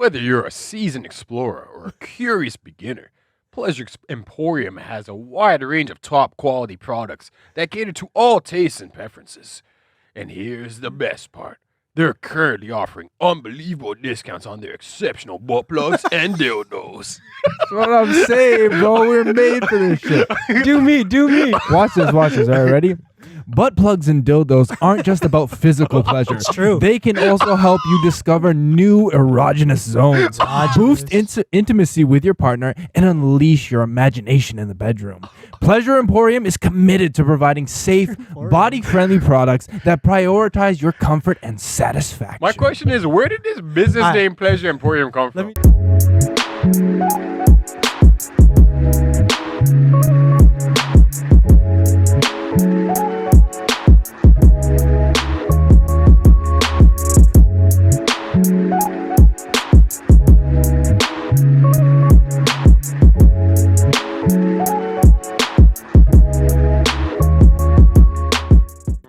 Whether you're a seasoned explorer or a curious beginner, Pleasure Emporium has a wide range of top quality products that cater to all tastes and preferences. And here's the best part. They're currently offering unbelievable discounts on their exceptional butt plugs and dildos. That's what I'm saying, bro. We're made for this shit. Do me. Watch this. All right, ready? Butt plugs and dildos aren't just about physical pleasure. It's true. They can also help you discover new erogenous zones, boost intimacy with your partner, and unleash your imagination in the bedroom. Pleasure Emporium is committed to providing safe, body-friendly products that prioritize your comfort and satisfaction. My question is, where did this business name Pleasure Emporium come from?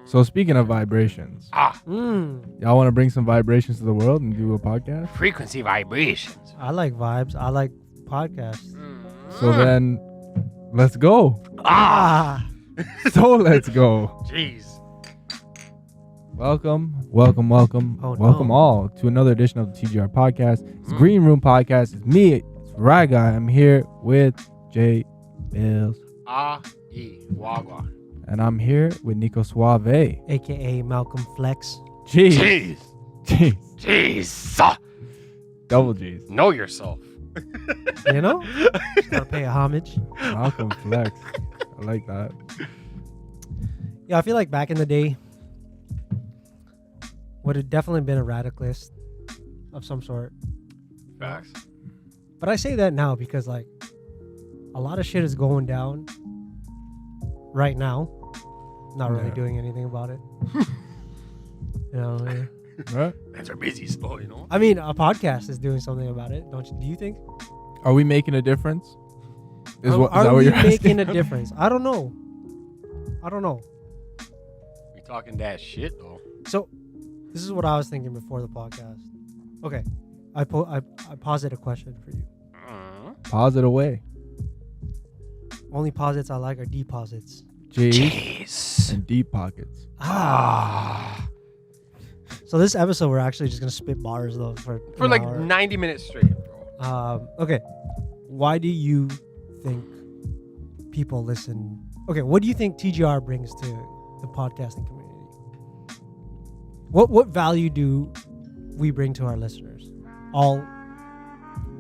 So speaking of vibrations, y'all want to bring some vibrations to the world and do a podcast? Frequency vibrations. I like vibes. I like podcasts. So then, let's go. So let's go. Jeez. Welcome no. all to another edition of the TGR podcast. It's Green Room Podcast. It's me, it's Rye Guy. I'm here with Jay Bills. Wagwa. And I'm here with Nico Suave. AKA Malcolm Flex. Jeez. Double G's. Know yourself. You know? Just gotta pay a homage. Malcolm Flex. I like that. Yeah, I feel like back in the day would have definitely been a radicalist of some sort. Facts. But I say that now because like a lot of shit is going down right now. Not really doing anything about it. You know, Right? Hands are busy still, you know? I mean, a podcast is doing something about it, don't you? Do you think? Are we making a difference? Is that Are what we you're making asking? a difference? I don't know. We talking that shit, though. So, this is what I was thinking before the podcast. Okay, I posit a question for you. Pause it away. Only posits I like are deposits. Jeez. And deep pockets. So this episode, we're actually just gonna spit bars though for like hour. 90 minutes straight, bro. Okay. Why do you think people listen? Okay, what do you think TGR brings to the podcasting community? What value do we bring to our listeners? All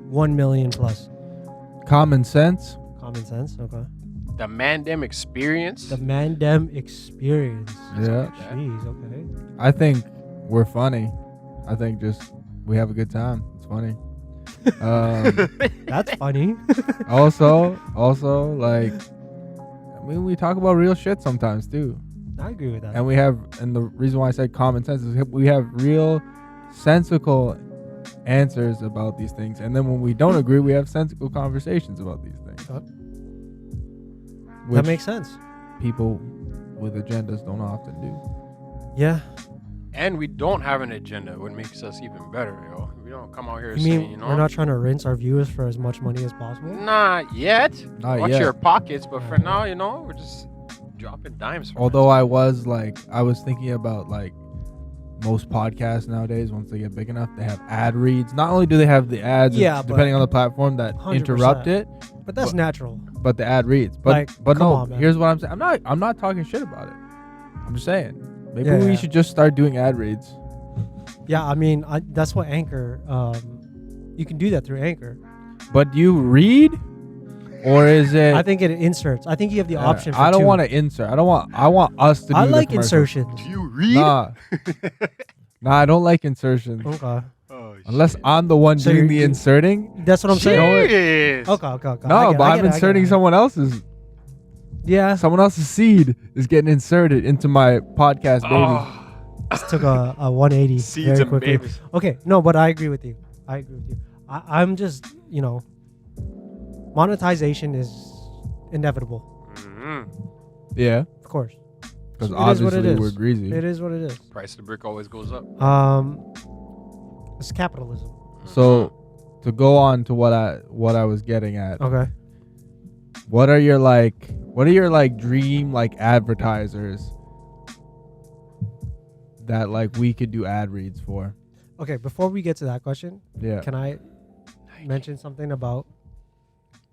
1 million plus. Common sense. Common sense. Okay. The Mandem experience. The Mandem experience. Yeah. Jeez. Okay. I think we're funny. I think just we have a good time. It's funny. That's funny. also, like, I mean, we talk about real shit sometimes too. I agree with that. And the reason why I said common sense is we have real sensical answers about these things. And then when we don't agree, we have sensical conversations about these things. That makes sense. People with agendas don't often do. Yeah. And we don't have an agenda, what makes us even better, yo. We don't come out here You mean saying, you know. we're not trying to rinse our viewers for as much money as possible? Not yet. Watch yet. your pockets, but for now, you know, we're just dropping dimes. Although I was thinking about like most podcasts nowadays, once they get big enough, they have ad reads. Not only do they have the ads, depending on the platform that 100%. interrupt it, But that's natural. but the ad reads. But come no, on, man. here's what I'm saying. I'm not talking shit about it. I'm just saying maybe Yeah, we yeah. should just start doing ad reads. Yeah, I mean, that's what Anchor. You can do that through Anchor. But do you read, or is it? I think it inserts. I think you have the option. For I don't two. want to insert. I want us to do I the like commercial. insertions. Do you read? Nah, I don't like insertions. Okay, Oh, Unless shit. I'm the one So doing you're- the inserting. that's what I'm saying. Shit. Okay. No, but I'm inserting someone else's. Yeah, Someone else's seed is getting inserted into my podcast, baby. Oh, just took a 180 seeds very and quickly. babies. Okay, no, but I agree with you. I'm just, monetization is inevitable, Mhm. Yeah, of course. because It is what it obviously is. we're greasy. It is what it is. Price of the brick always goes up. It's capitalism. So to go on to what I was getting at. Okay. What are your dream like advertisers that like we could do ad reads for? Okay, before we get to that question, Yeah. can I mention something about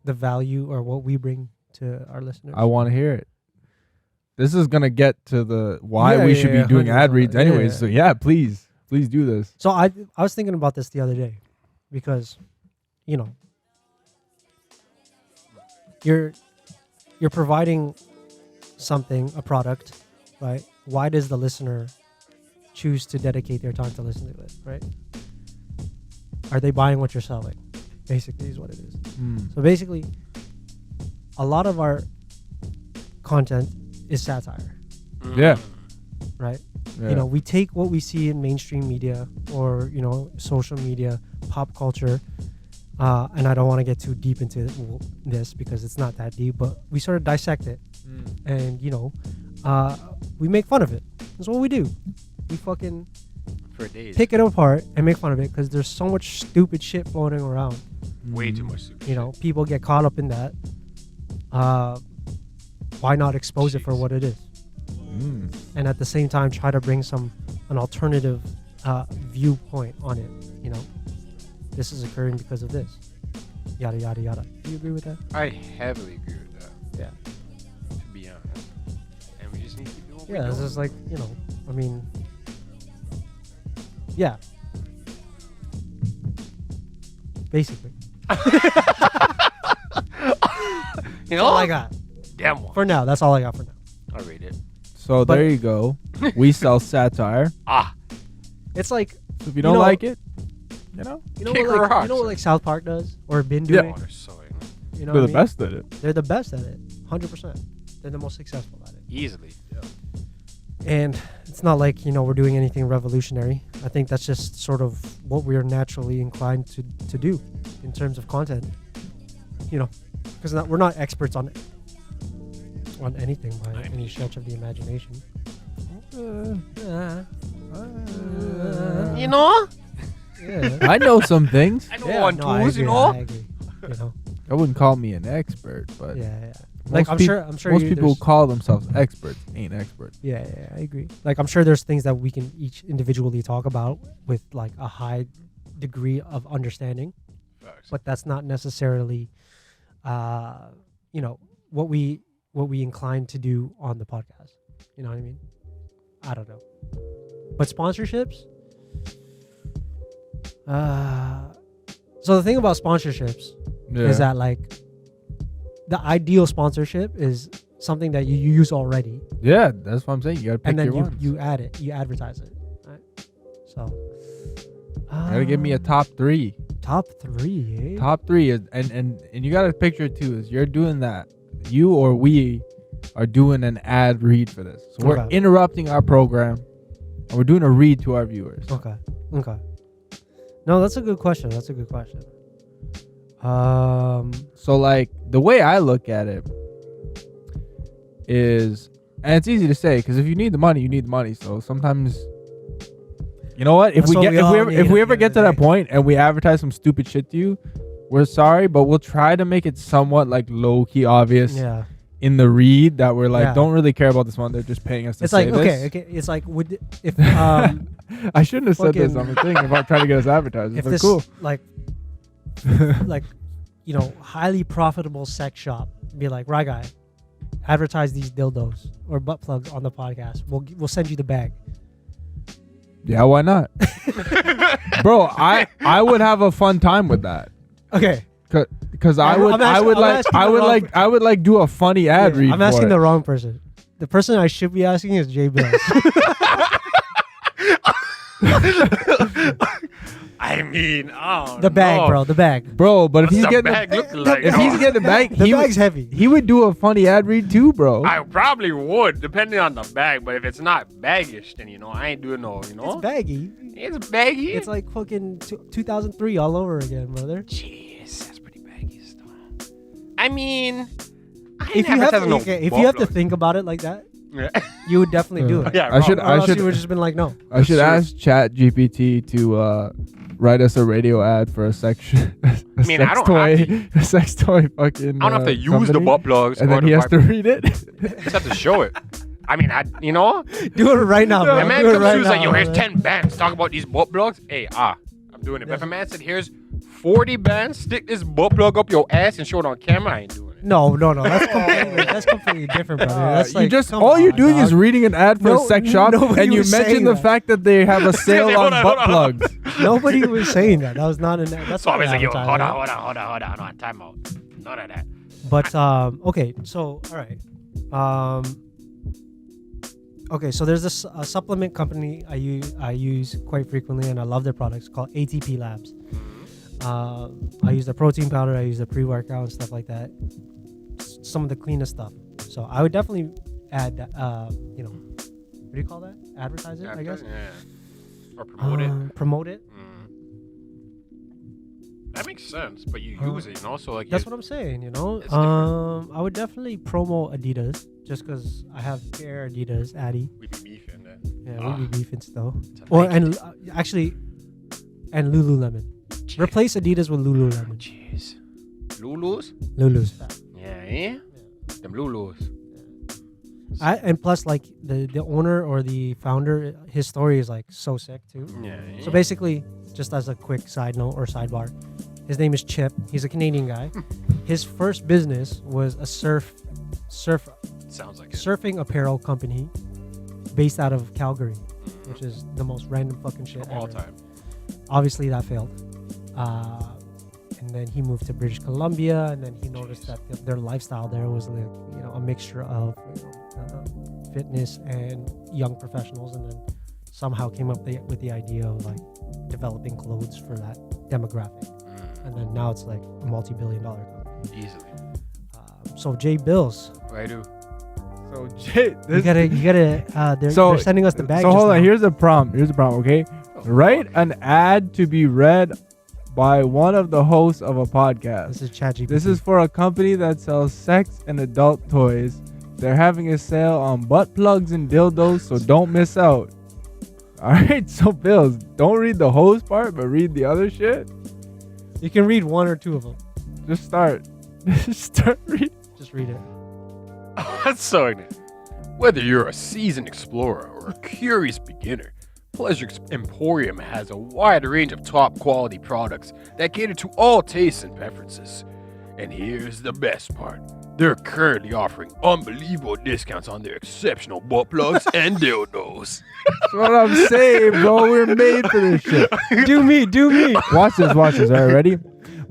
the value or what we bring to our listeners? I want to hear it. This is gonna get to the why Yeah, we yeah, should yeah, be doing 100%. ad reads anyways. Yeah. So yeah, please do this. So I was thinking about this the other day because, you know, you're providing something, a product, right? Why does the listener choose to dedicate their time to listen to it, right? Are they buying what you're selling? Basically is what it is. So basically, a lot of our content is satire, Yeah. right? Yeah. You know, we take what we see in mainstream media or, you know, social media, pop culture, and I don't want to get too deep into this because it's not that deep, but we sort of dissect it and, you know, we make fun of it. That's what we do. We fucking For days. pick it apart and make fun of it because there's so much stupid shit floating around. Way too much. Super You know, people get caught up in that. Why not expose it for what it is? And at the same time try to bring an alternative viewpoint on it. You know, this is occurring because of this, yada yada yada. Do you agree with that? I heavily agree with that. Yeah. To be honest, and we just need to keep doing what Yeah, we're it's doing. just like, you know, I mean, yeah, basically. You That's all I know, got damn one. for now. That's all I got for now. I'll read it. So But- there you go. We sell satire. Ah, It's like, So if you don't know- like it, you know, Kick what, like, rocks. you know what like South Park does or been Yeah. doing. oh, they're so angry. You know, they're what the I mean? best at it. They're the best at it, 100%. They're the most successful at it. Easily. Yeah. And it's not like, you know, we're doing anything revolutionary. I think that's just sort of what we're naturally inclined to do in terms of content. You know, because we're not experts on anything by any stretch of the imagination. You know, Yeah. I know some things. I know Yeah, on no, I tools. You agree, know. I agree. You know, I wouldn't call me an expert, but yeah. most Like I'm peop- sure most you- people there's- call themselves experts ain't experts. Yeah, I agree. Like I'm sure there's things that we can each individually talk about with like a high degree of understanding, Facts. but that's not necessarily, you know, what we incline to do on the podcast. You know what I mean? I don't know. But sponsorships. So the thing about sponsorships is that like the ideal sponsorship is something that you use already, yeah, that's what I'm saying. You gotta pick and then your ones. you add it, you advertise it, right? So, You gotta give me a top three. top three. Eh? Top three is and you gotta picture it too. Is you're doing that. You or we are doing an ad read for this. So we're Okay. interrupting our program and we're doing a read to our viewers. Okay. No, that's a good question. So like the way I look at it is, and it's easy to say because if you need the money, you need the money. So sometimes, you know what? If That's what we all need if at we the ever end get of to the that day. point and we advertise some stupid shit to you, we're sorry, but we'll try to make it somewhat like low key obvious yeah. in the read that we're like Yeah. don't really care about this one. They're just paying us to It's say like this. okay. It's like if I shouldn't have said this fucking- on the thing about trying to get us advertised. if But this cool. like you know, highly profitable sex shop be like, right guy, advertise these dildos or butt plugs on the podcast. We'll send you the bag. Yeah, why not? Bro, I would have a fun time with that. Okay. Because I I'm would asking- I'm asking the wrong I would like do a funny ad Yeah, read. I'm asking for the it. wrong person. The person I should be asking is Jay Bills. I mean, oh, The bag, no. bro. The bag. Bro, but if What's he's the getting bag look the- like? if he's getting the bag, The he bag's would, heavy. he would do a funny ad read too, bro. I probably would, depending on the bag. But if it's not baggish, then I ain't doing no. It's baggy. It's baggy. It's like fucking 2003 all over again, brother. Jeez, that's pretty baggy stuff. I mean, I ain't If you have advertising to, no okay, if you have to butt think about it like that, plug. you would definitely do it. Yeah, I should Or else I you would should just been like, no. I should Sure. ask Chat GPT to write us a radio ad for a section. I mean, I don't have to. A sex toy fucking. I don't have to use the company, butt plugs. and or then the he has to read it. just have to show it. I mean, you know, Do it right now, bro. a man Do it comes right to you now, like, yo, here's man. 10 bands. Talk about these butt plugs. Hey, I'm doing it. But if a man said, here's 40 bands, stick this butt plug up your ass and show it on camera, I ain't doing it. No. That's completely different, brother. That's like, come all you're on, doing is dog. reading an ad for a No, sex shop, nobody and you was mention saying the that. fact that they have a sale Hold on on, butt hold on. plugs. Nobody was saying that. That was not an. That's So I not was like, yo, advertising. hold on, time out. None of that. But okay, so all right, okay, so there's this supplement company I use quite frequently, and I love their products called ATP Labs. I use the protein powder, I use the pre-workout and stuff like that. Some of the cleanest stuff. So I would definitely add, you know, what do you call that? Advertise it, I guess. Yeah. Or promote it. Promote it. That makes sense, but you use it, you know? So like That's what I'm saying, you know. It's different. I would definitely promo Adidas just because I have Air Adidas Addy. we be beefing that. Yeah, we be beefing still. It's a Or Nike and actually, and Lululemon. Jeez. Replace Adidas with Lululemon. Jeez. Lulus? Lulu's fat. Yeah. Them Lulus. And plus, like the owner or the founder, his story is like so sick too. Yeah. So basically, just as a quick side note or sidebar, his name is Chip. He's a Canadian guy. His first business was a Sounds like it. surfing apparel company based out of Calgary, which is the most random fucking shit Of all ever. time. Obviously, that failed. And then he moved to British Columbia, and then he noticed that their lifestyle there was like, you know, a mixture of fitness and young professionals, and then somehow came up with the idea of like developing clothes for that demographic. And then now it's like a multi-billion-dollar company. Easily. So Jay Bills, What I do? So Jay, you gotta. They're sending us the bag. So just hold on. now. Here's the prompt. Okay. Write an ad to be read by one of the hosts of a podcast. This is ChatGPT. This is for a company that sells sex and adult toys. They're having a sale on butt plugs and dildos, so don't miss out. All right, so Bills, don't read the host part, but read the other shit. You can read one or two of them. Just start. Start reading. Just read it. That's so ignorant. Whether you're a seasoned explorer or a curious beginner, Pleasure Emporium has a wide range of top quality products that cater to all tastes and preferences. And here's the best part. They're currently offering unbelievable discounts on their exceptional butt plugs and dildos. That's what I'm saying, bro. We're made for this shit. Do me. Watch this. All right, ready?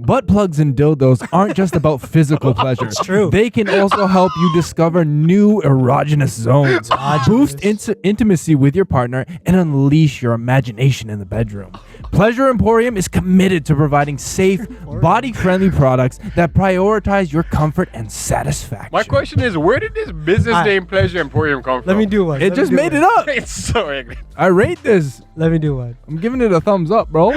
Butt plugs and dildos aren't just about physical pleasure. It's true. They can also help you discover new erogenous zones, boost intimacy with your partner, and unleash your imagination in the bedroom. Pleasure Emporium is committed to providing safe, body-friendly products that prioritize your comfort and satisfaction. My question is, where did this business Alright. name Pleasure Emporium come from? Let me do one. It just made it up. It's so ignorant. I rate this. Let me do one. I'm giving it a thumbs up, bro.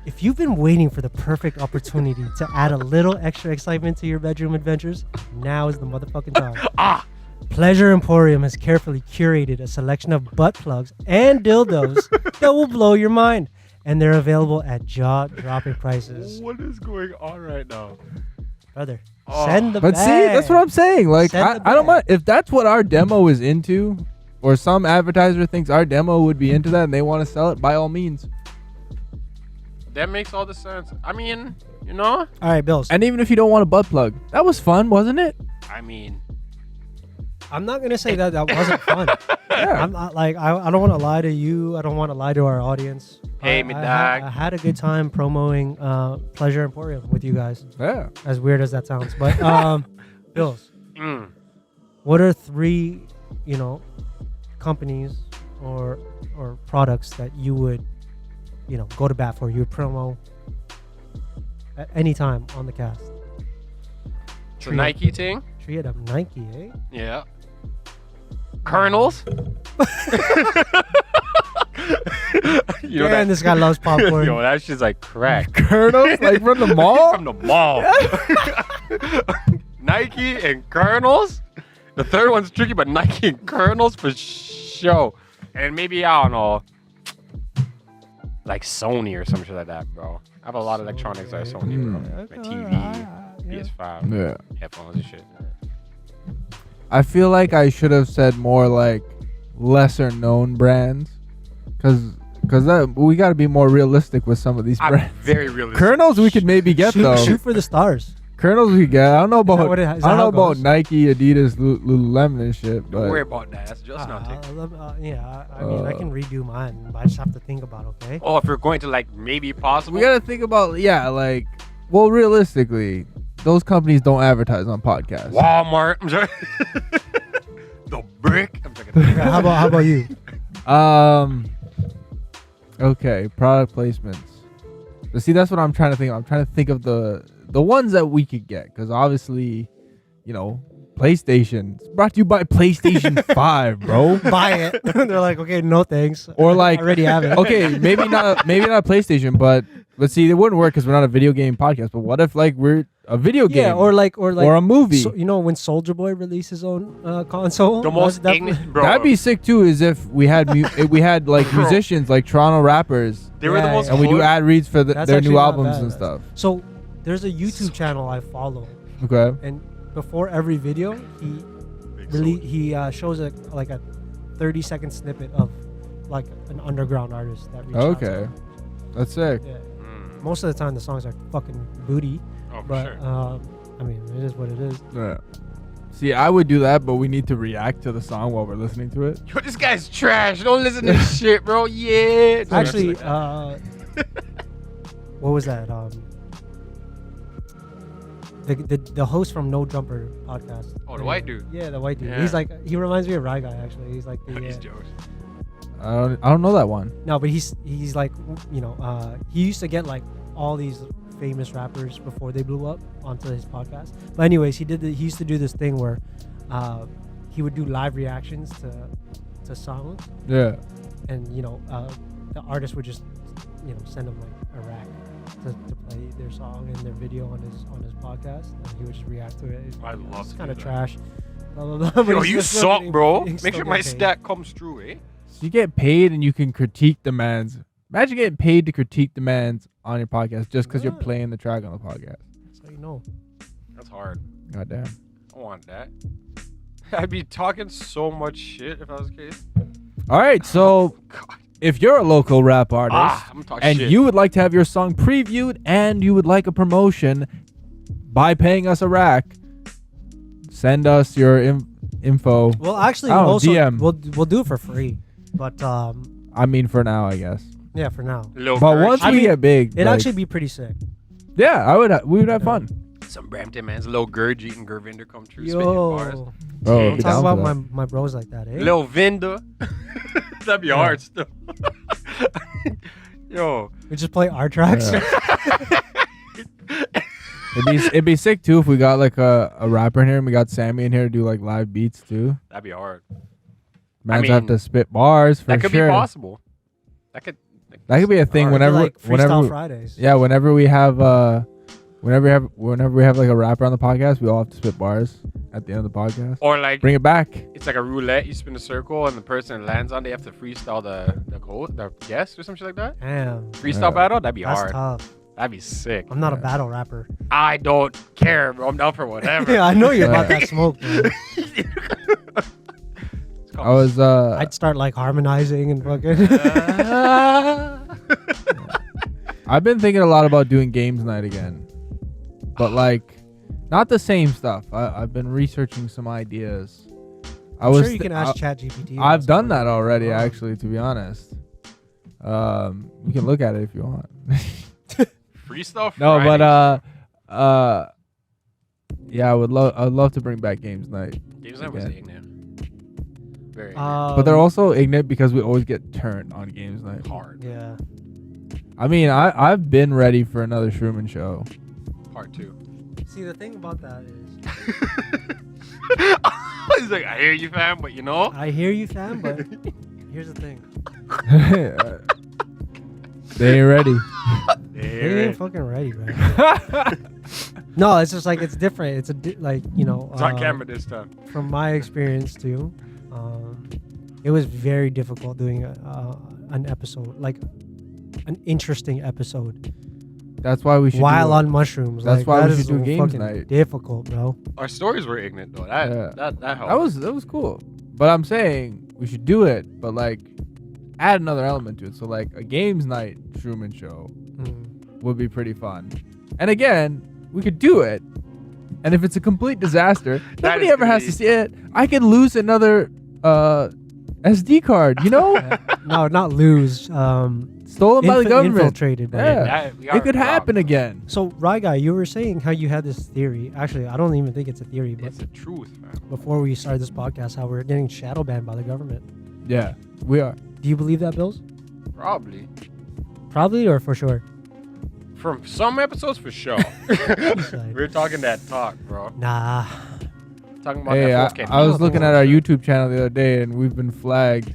If you've been waiting for the perfect opportunity to add a little extra excitement to your bedroom adventures, now is the motherfucking time. Pleasure Emporium has carefully curated a selection of butt plugs and dildos that will blow your mind. And they're available at jaw-dropping prices. What is going on right now? Brother, Oh. send the But bag. see, that's what I'm saying. Like, Send the I don't bag. mind if that's what our demo is into, or some advertiser thinks our demo would be into that and they want to sell it, by all means. That makes all the sense. I mean, you know? All right, Bills. And even if you don't want a butt plug, that was fun, wasn't it? I mean, I'm not gonna say that wasn't fun. Yeah. I'm not, like I don't want to lie to you. I don't want to lie to our audience. Hey, I me ha- dog. I had a good time promoting Pleasure Emporium with you guys. Yeah. As weird as that sounds, but Bills, mm, what are 3, companies or products that you would, go to bat for? You would promo at any time on the cast. it's a Nike thing. Tree it up, Nike, eh? Yeah. Kernels. You know Man, this guy loves popcorn. Yo, that shit's like crack. Kernels, like from the mall? From the mall. Nike and Kernels. The third one's tricky, but Nike and Kernels for show. And maybe, I don't know, like Sony or some shit like that, bro. I have a lot of electronics that are Sony, bro. My TV, PS5, Yeah. headphones and shit. I feel like I should have said more like lesser known brands, cause we got to be more realistic with some of these I'm brands. very realistic. Kernels we could maybe get though. Shoot for the stars. Kernels we get. I don't know Is that about what it- is I that don't how know it about goes? Nike, Adidas, Lululemon and shit. Don't worry But about that. That's just nothing. I mean, I can redo mine, but I just have to think about it, okay? Oh, if we're going to like maybe possible. we gotta think about like well realistically, those companies don't advertise on podcasts. Walmart. I'm sorry. The brick. I'm sorry. Yeah, how about you? Okay, product placements. But see, that's what I'm trying to think of. I'm trying to think of the ones that we could get, because obviously, you know, PlayStation. It's brought to you by PlayStation 5, bro. Buy it. They're like, okay, no thanks. Or like, I already have it. okay, maybe not a PlayStation, but see, it wouldn't work because we're not a video game podcast. But what if like we're a video game? Yeah, or like or a movie. So, you know, when Soldier Boy released his own console, The most that- ignorant, bro. That'd be sick too. Is if we had we had like Bro. musicians like Toronto rappers, They were the Yeah, most. yeah. and we do close- ad reads for That's their actually new not albums bad. and stuff. So there's a YouTube channel I follow, Okay. and before every video, he shows a 30-second snippet of like an underground artist that reached out to Okay. him. That's sick. Yeah. Mm. Most of the time, the songs are fucking booty, Oh, for but sure. I mean, it is what it is. Yeah. See, I would do that, but we need to react to the song while we're listening to it. Yo, this guy's trash. Don't listen to this shit, bro. Yeah. Don't Actually, listen to that. what was that? The host from No Jumper podcast. Oh, the white dude. Yeah, the white dude. Yeah. He's like, he reminds me of Rye Guy actually. He's like the He's jokes. I don't know that one. no, but he's like, you know, he used to get like all these famous rappers before they blew up onto his podcast. But anyways, he used to do this thing where he would do live reactions to songs, Yeah. and you know, the artist would just, you know, send him like a rack to play their song and their video on his podcast, and he would just react to it. I'd love It's to kind do of that. trash. Blah, blah, blah, but Yo, he's you still suck, getting- bro. he's Make still sure my getting paid. stat comes true, eh? So you get paid and you can critique demands. Imagine getting paid to critique demands on your podcast just because you're Yeah. playing the track on the podcast. So you know. That's hard. Goddamn. I want that. I'd be talking so much shit if that was the case. All right, so God. if you're a local rap artist I'm talking and shit. you would like to have your song previewed and you would like a promotion by paying us a rack, send us your info. Well, actually, Oh, also DM. we'll do it for free, but I mean, for now, I guess. yeah, for now, Lil But Gurch. once I we mean, get big, it'd like, actually be pretty sick. yeah, we would have fun. Some Brampton man's Lil Gurge and Gurvinder come true. Spitting bars. Yo, Bro, Don't I'd be talk down for about that. my bros like that, eh? Lil Vinda. That'd be Yeah. hard still. Yo. We just play our tracks. Yeah. It'd be sick too if we got like a rapper in here and we got Sammy in here to do like live beats too. That'd be hard. Man's have mean, to spit bars for That could sure. be possible. That could be a thing hard. whenever like Freestyle whenever Fridays. yeah, whenever we have like a rapper on the podcast, we all have to spit bars at the end of the podcast. Or like Bring it back. it's like a roulette. You spin a circle and the person it lands on, they have to freestyle the guest or some shit like that. Damn, Freestyle Yeah. battle. That'd be that's hard. tough. That'd be sick. I'm not a Yeah. battle rapper. I don't care, bro. I'm down for whatever. Yeah, I know you're about Yeah. that smoke, bro. It's called- I was I'd start like harmonizing and fucking. I've been thinking a lot about doing games night again, but like not the same stuff. I've been researching some ideas. I'm sure you can ask ChatGPT. I've done that already, Oh. actually. To be honest, you can look at it if you want. Freestyle. No, but Fridays. yeah, I'd love to bring back games night. Games Night was again. ignorant. Very But they're also ignorant because we always get turned on games night. hard. Yeah. I mean, I've been ready for another Sherman show. Part 2. See, the thing about that is, He's like, I hear you, fam, but you know. I hear you, fam, but here's the thing. They ain't ready. They ain't fucking ready, right? No, it's just like it's different. It's like, you know. It's on camera this time. From my experience too, it was very difficult doing an episode. Like an interesting episode That's why we should. while do it. on mushrooms. That's like, why that we should is do games fucking night. difficult, bro. Our stories were ignorant though. That helped. That was cool. But I'm saying we should do it, but like add another element to it. So like a games night Truman Show would be pretty fun. And again, we could do it. And if it's a complete disaster, nobody is ever has to see it. I could lose another SD card, you know? No, not lose. Stolen by the government. Infiltrated. By it. Yeah. We are It could happen robbed. again. So, Rye Guy, you were saying how you had this theory. Actually, I don't even think it's a theory, but It's the truth, man. before we started this podcast, how we're getting shadow banned by the government. Yeah, we are. Do you believe that, Bills? Probably. Probably or for sure? From some episodes, for sure. We're talking that talk, bro. Nah. Talking about Hey, that I was looking at our YouTube channel the other day, and we've been flagged.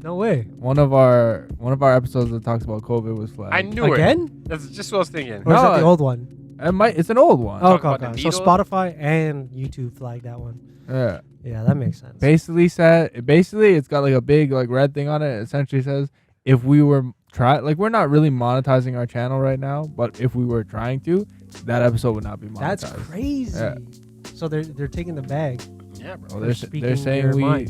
No way. One of our episodes that talks about COVID was flagged. I knew Again? it. That's just what I was thinking. Or is that the No, old one? It's an old one. Oh, Talk about okay. the So needle? Spotify and YouTube flagged that one. Yeah. Yeah, that makes sense. Basically it's got like a big like red thing on it. It essentially says if we were we're not really monetizing our channel right now, but if we were trying to, that episode would not be monetized. That's crazy. Yeah. So they're taking the bag. Yeah, bro. Well, They're they're speaking saying your we're mind.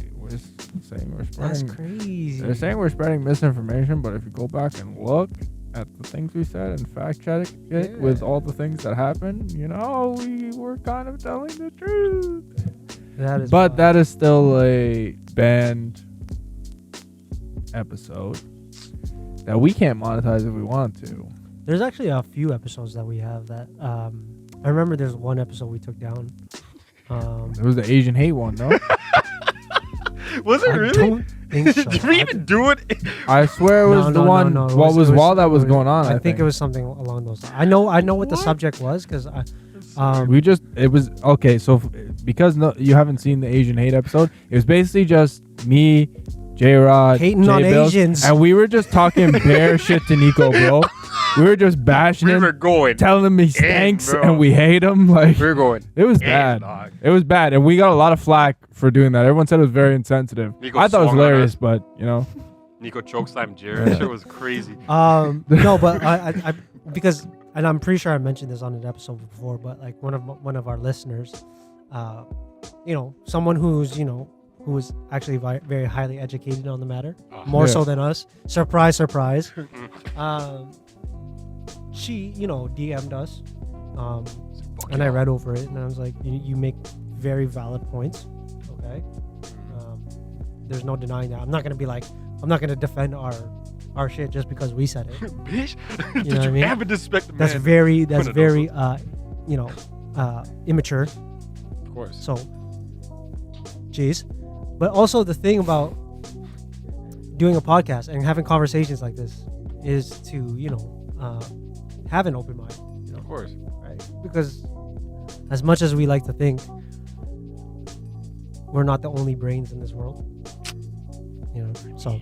saying we're That's spreading. crazy. They're saying we're spreading misinformation, but if you go back and look at the things we said and fact check it with all the things that happened, you know, we were kind of telling the truth. That is But wild. that is still a banned episode that we can't monetize if we want to. There's actually a few episodes that we have that. I remember there's one episode we took down. There was the Asian hate one, no? Was it I really? don't think so. Did we even do it? I swear it was the one. No, it What was while that was it going on? I think it was something along those lines. I know what the What? subject was because I. It was okay. So because you haven't seen the Asian hate episode, it was basically just me, J Rod, Hating J on Bills, Asians. and we were just talking bare shit to Nico, bro. We were just bashing We him, were going. telling him he stinks, bro. and we hate him. Like We were going. it was Damn, bad. dog. It was bad, and we got a lot of flack for doing that. Everyone said it was very insensitive. Nico I thought it was swung on hilarious, us. but you know, Nico chokeslam Jared. That shit was crazy. No, but I because and I'm pretty sure I mentioned this on an episode before, but like one of our listeners, someone who was actually very highly educated on the matter, more so than us. Surprise, surprise. She, DM'd us, and I read over it, and I was like, you make very valid points. Okay, there's no denying that. I'm not gonna defend our shit just because we said it. Bitch, You did know what I you mean? ever disrespect the That's man? very Put it immature. Of course. So, jeez. But also the thing about doing a podcast and having conversations like this is to have an open mind. Of course. Right? Because as much as we like to think we're not the only brains in this world, so.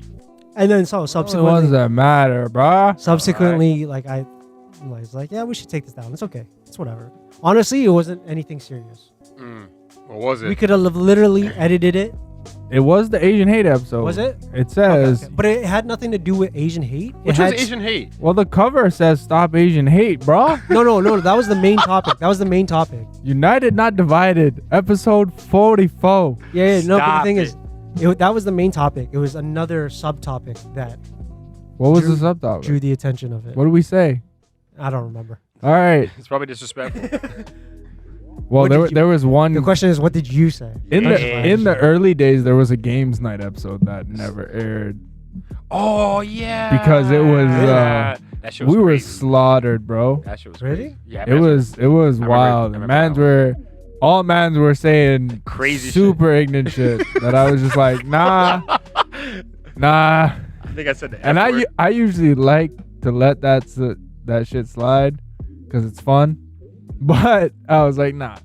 And then so the subsequently, ones that matter, bruh. subsequently, like I was like, yeah, we should take this down. It's okay. It's whatever. Honestly, it wasn't anything serious. What was it? We could have literally edited it. It was the Asian hate episode. Was it? It says. Okay. But it had nothing to do with Asian hate. Which was Asian hate? Well, the cover says "Stop Asian Hate," bruh. No. That was the main topic. That was the main topic. United, not divided. Episode 44. Yeah. No. But the Stop thing it. is, that was the main topic. It was another subtopic that What was Drew- the subtopic? drew the attention of it. What did we say? I don't remember. All right. It's probably disrespectful. Well, What did you- there was one The question is, what did you say? in Yeah. the early days. There was a games night episode that never aired Oh yeah. because it was that shit was we were crazy. slaughtered, bro. That shit was Really? crazy. Yeah. It was remember- wild. I remember Mans that one. were all mans were saying Crazy super ignorant shit that I was just like, nah. I think I said the And F word. I usually like to let that shit slide because it's fun. But I was like, nah.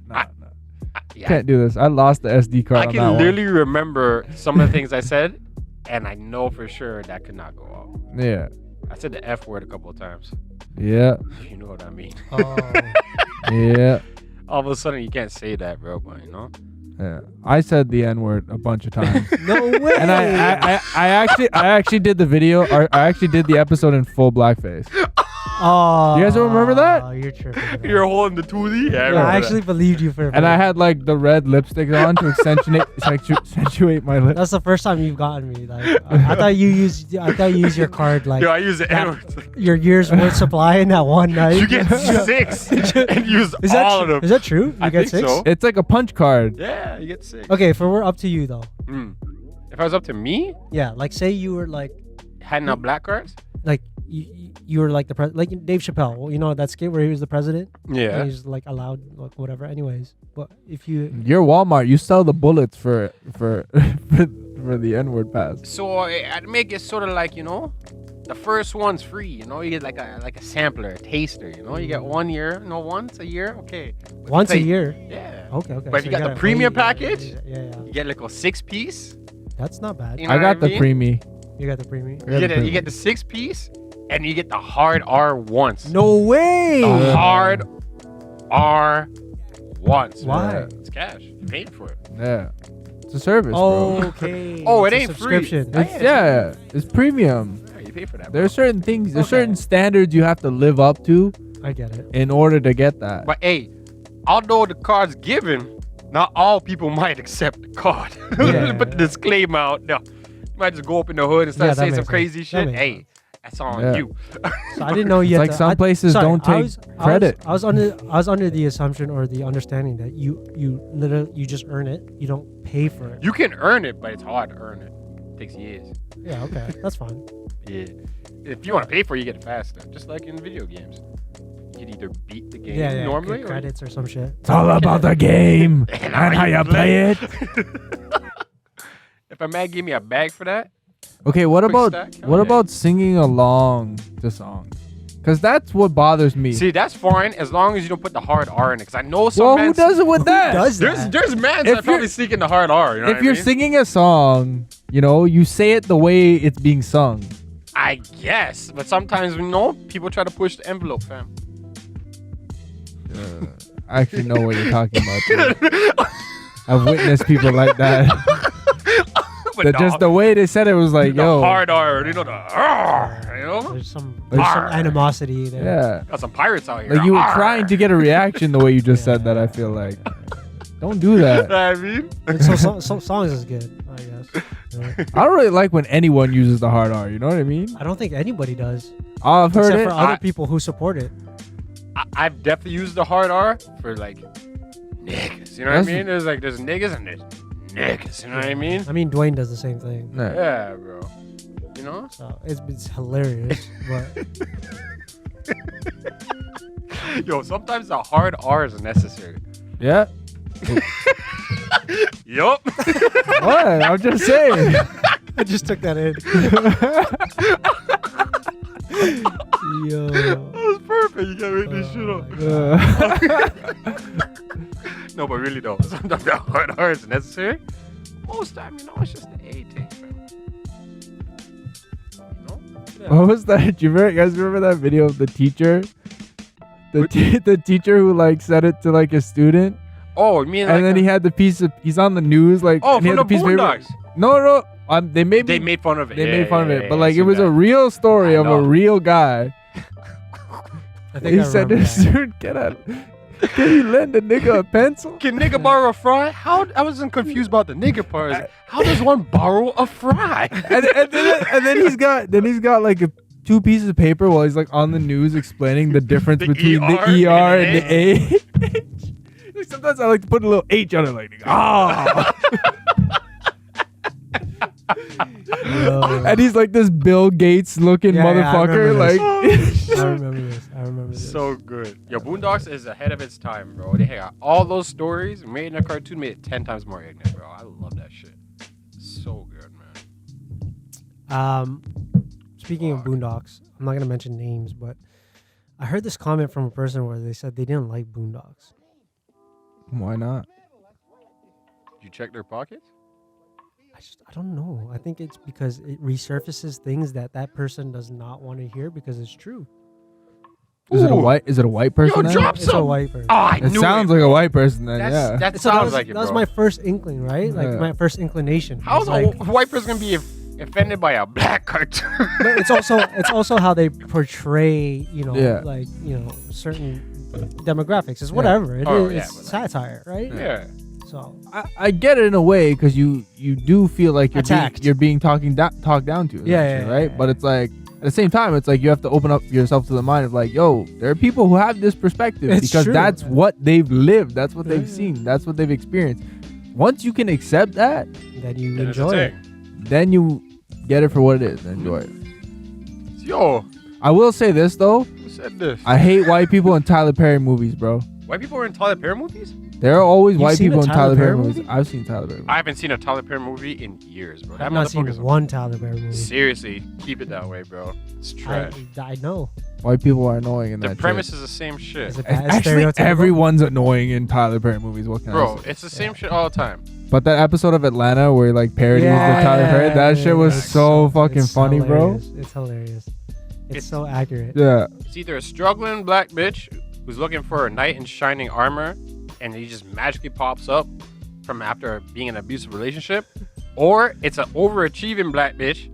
Yeah, Can't do this. I lost the SD card I on that can one. literally remember some of the things I said, and I know for sure that could not go out. Yeah. I said the F word a couple of times. Yeah. You know what I mean. Oh, Yeah. All of a sudden, you can't say that, bro. But Yeah. I said the N word a bunch of times. No way. And I actually did the video, or I actually did the episode in full blackface. Oh, You guys don't remember that? You're tripping. man. You're holding the toolie? Yeah, I Yeah, remember I that. actually believed you for a And I minute. had like the red lipstick on to accentuate my lips. That's the first time you've gotten me. Like, I thought you used your card like Yo, I use the that- N-word. your year's worth supply in that one night. You get 6 and use Is that all true? of them. Is that true? You I get think 6? so. It's like a punch card. Yeah, you get 6. Okay, for we're up to you though. If I was up to me, Yeah, like say you were like handing out black cards. you were like the like Dave Chappelle. Well, you know that skit where he was the president. Yeah. And he's like allowed like whatever. Anyways, but if you You're Walmart. You sell the bullets for the N word pass. So I'd make it sort of like, the first one's free. You get like a sampler, a taster. You get 1 year, once a year. Okay. But once a say- year. Yeah. Okay, okay. But if you got the gotta premium wait, package, yeah. you get like a 6-piece. That's not bad. You know I what got the mean? preemie. You got the premium. You get the 6-piece, and you get the hard R once. No way. The Yeah. hard R once. Why? Yeah. It's cash. You paid for it. Yeah. It's a service, bro. Okay. Oh, it It's a ain't free. subscription. It's, yeah, it's premium. Yeah, you pay for that. There are certain things, there's Okay. certain standards you have to live up to I get it. in order to get that. But hey, although the card's given, not all people might accept the card. Yeah. Put the disclaimer out. No, you might just go up in the hood and Yeah, start that saying some makes crazy sense. That shit. makes Hey, sense. that's on Yeah. you. So I didn't know you It's had like to- some places don't take credit. I was under the assumption or you literally you just earn it. You don't pay for it. You can earn it, but it's hard to earn it. It takes years. Yeah, okay. That's fine. Yeah. If you want to pay for it, you get it faster. Just like in video games. You can either beat the game Yeah, normally get or credits or some shit. It's all about the game and how you play it. If a man gave me a bag for that, Okay, what Quick about stack? what Okay. about singing along to songs? Because that's what bothers me. see, that's fine as long as you don't put the hard R in it. Because I know some well, men. who does it with that? does There's that? there's men If that probably you're- sneak in the hard R. You know If what you're I mean? singing a song, you say it the way it's being sung. I guess, but sometimes people try to push the envelope, fam. I actually know what you're talking about. Dude. I've witnessed people like that. But Just the way they said it was like, the yo, hard R, the R, There's some Arr. animosity there. yeah. Got some pirates out here. Like you were Arr. trying to get a reaction the way you just said that. I feel like, don't do You that. know what I mean? And so songs is good, I guess. Yeah. I don't really like when anyone uses the hard R. You know what I mean? I don't think anybody does, I've heard except it. for other I- people who support it. I've definitely used the hard R for like niggas. You know what I That's- mean? There's niggas and there's niggas. You know what I mean? I mean, Dwayne does the same thing, Nah. Yeah, bro. You know? so it's hilarious. But Yo, sometimes the hard R is necessary. Yeah. Yup. What? I'm just saying. I just took that in. Yo. That was perfect. You can't make this shit up. No, but really though, sometimes the hard R is necessary. Most time, it's just the A thing, fam. What was that? You guys remember that video of the teacher? The teacher who said it to a student, Oh, you mean and then he had the piece of he's on the news and he from had the the piece of paper. Boondocks. No. They made They made fun of it. they Yeah, made fun yeah, of it, yeah, but yeah, it was I a seen real story I of a know. real guy. I think He I said to remember the that. student, can you lend a nigga a pencil? that. Can nigga borrow a fry? How I wasn't confused about the nigga part. It's like, how does one borrow a fry? and then he's got like two pieces of paper while he's on the news explaining the difference The between ER the ER and and the A. Sometimes I like to put a little H on it, Yo. and he's like this Bill Gates looking Yeah, I motherfucker. remember Like, I remember this. So good. Yo, Boondocks is ahead of its time, bro. They got all those stories made in a cartoon, made it 10 times more ignorant, bro. I love that shit. So good, man. Speaking of Boondocks, I'm not gonna mention names, but I heard this comment from a person where they said they didn't like Boondocks. why not? Did you check their pockets? I don't know. I think it's because it resurfaces things that person does not want to hear because it's true. Is it a Ooh. white? Is it a white person? Yo, then? drop It's a some. white person. Oh, I It knew sounds it, like a bro. white person. Then That's, yeah. That So that sounds was, like it, that was bro. my first inkling, right? Like Yeah. my first inclination. How's It's like, a white person gonna be offended by a black cartoon? but it's also how they portray, Yeah. like certain demographics. It's whatever. It Oh, is yeah, it's but like- satire, right? yeah. So I get it in a way because you do feel like Attacked. you're being talked down to. Yeah, essentially, right. yeah. But it's like at the same time, it's like you have to open up yourself to the mind of like, yo, there are people who have this perspective It's because true. that's what they've lived, that's what they've Yeah. seen, that's what they've experienced. Once you can accept that, that you Then it's a enjoy it. thing. then you get it for what it is and enjoy it. Yo, I will say this though, who said this? I hate white people in Tyler Perry movies, bro. White people are in Tyler Perry movies? There are always You've white seen people a in Tyler Tyler Perry Perry movies. movie? I've seen Tyler Perry. I haven't seen a Tyler Perry movie in years, bro. That I've not seen motherfucker's one Tyler Perry movie. Seriously, keep it that way, bro. It's trash. I know. White people are annoying in The that premise shit. is the same shit. Is it bad? Actually, Stereotypical? everyone's annoying in Tyler Perry movies. What can I Bro, say? it's the same shit all the time. But that episode of Atlanta where he, like parodies the Tyler Perry, that shit was it's so fucking it's funny, hilarious. It's hilarious. It's It's- so accurate. bro. Yeah. It's either a struggling black bitch who's looking for a knight in shining armor and he just magically pops up from after being in an abusive relationship, or it's an overachieving black bitch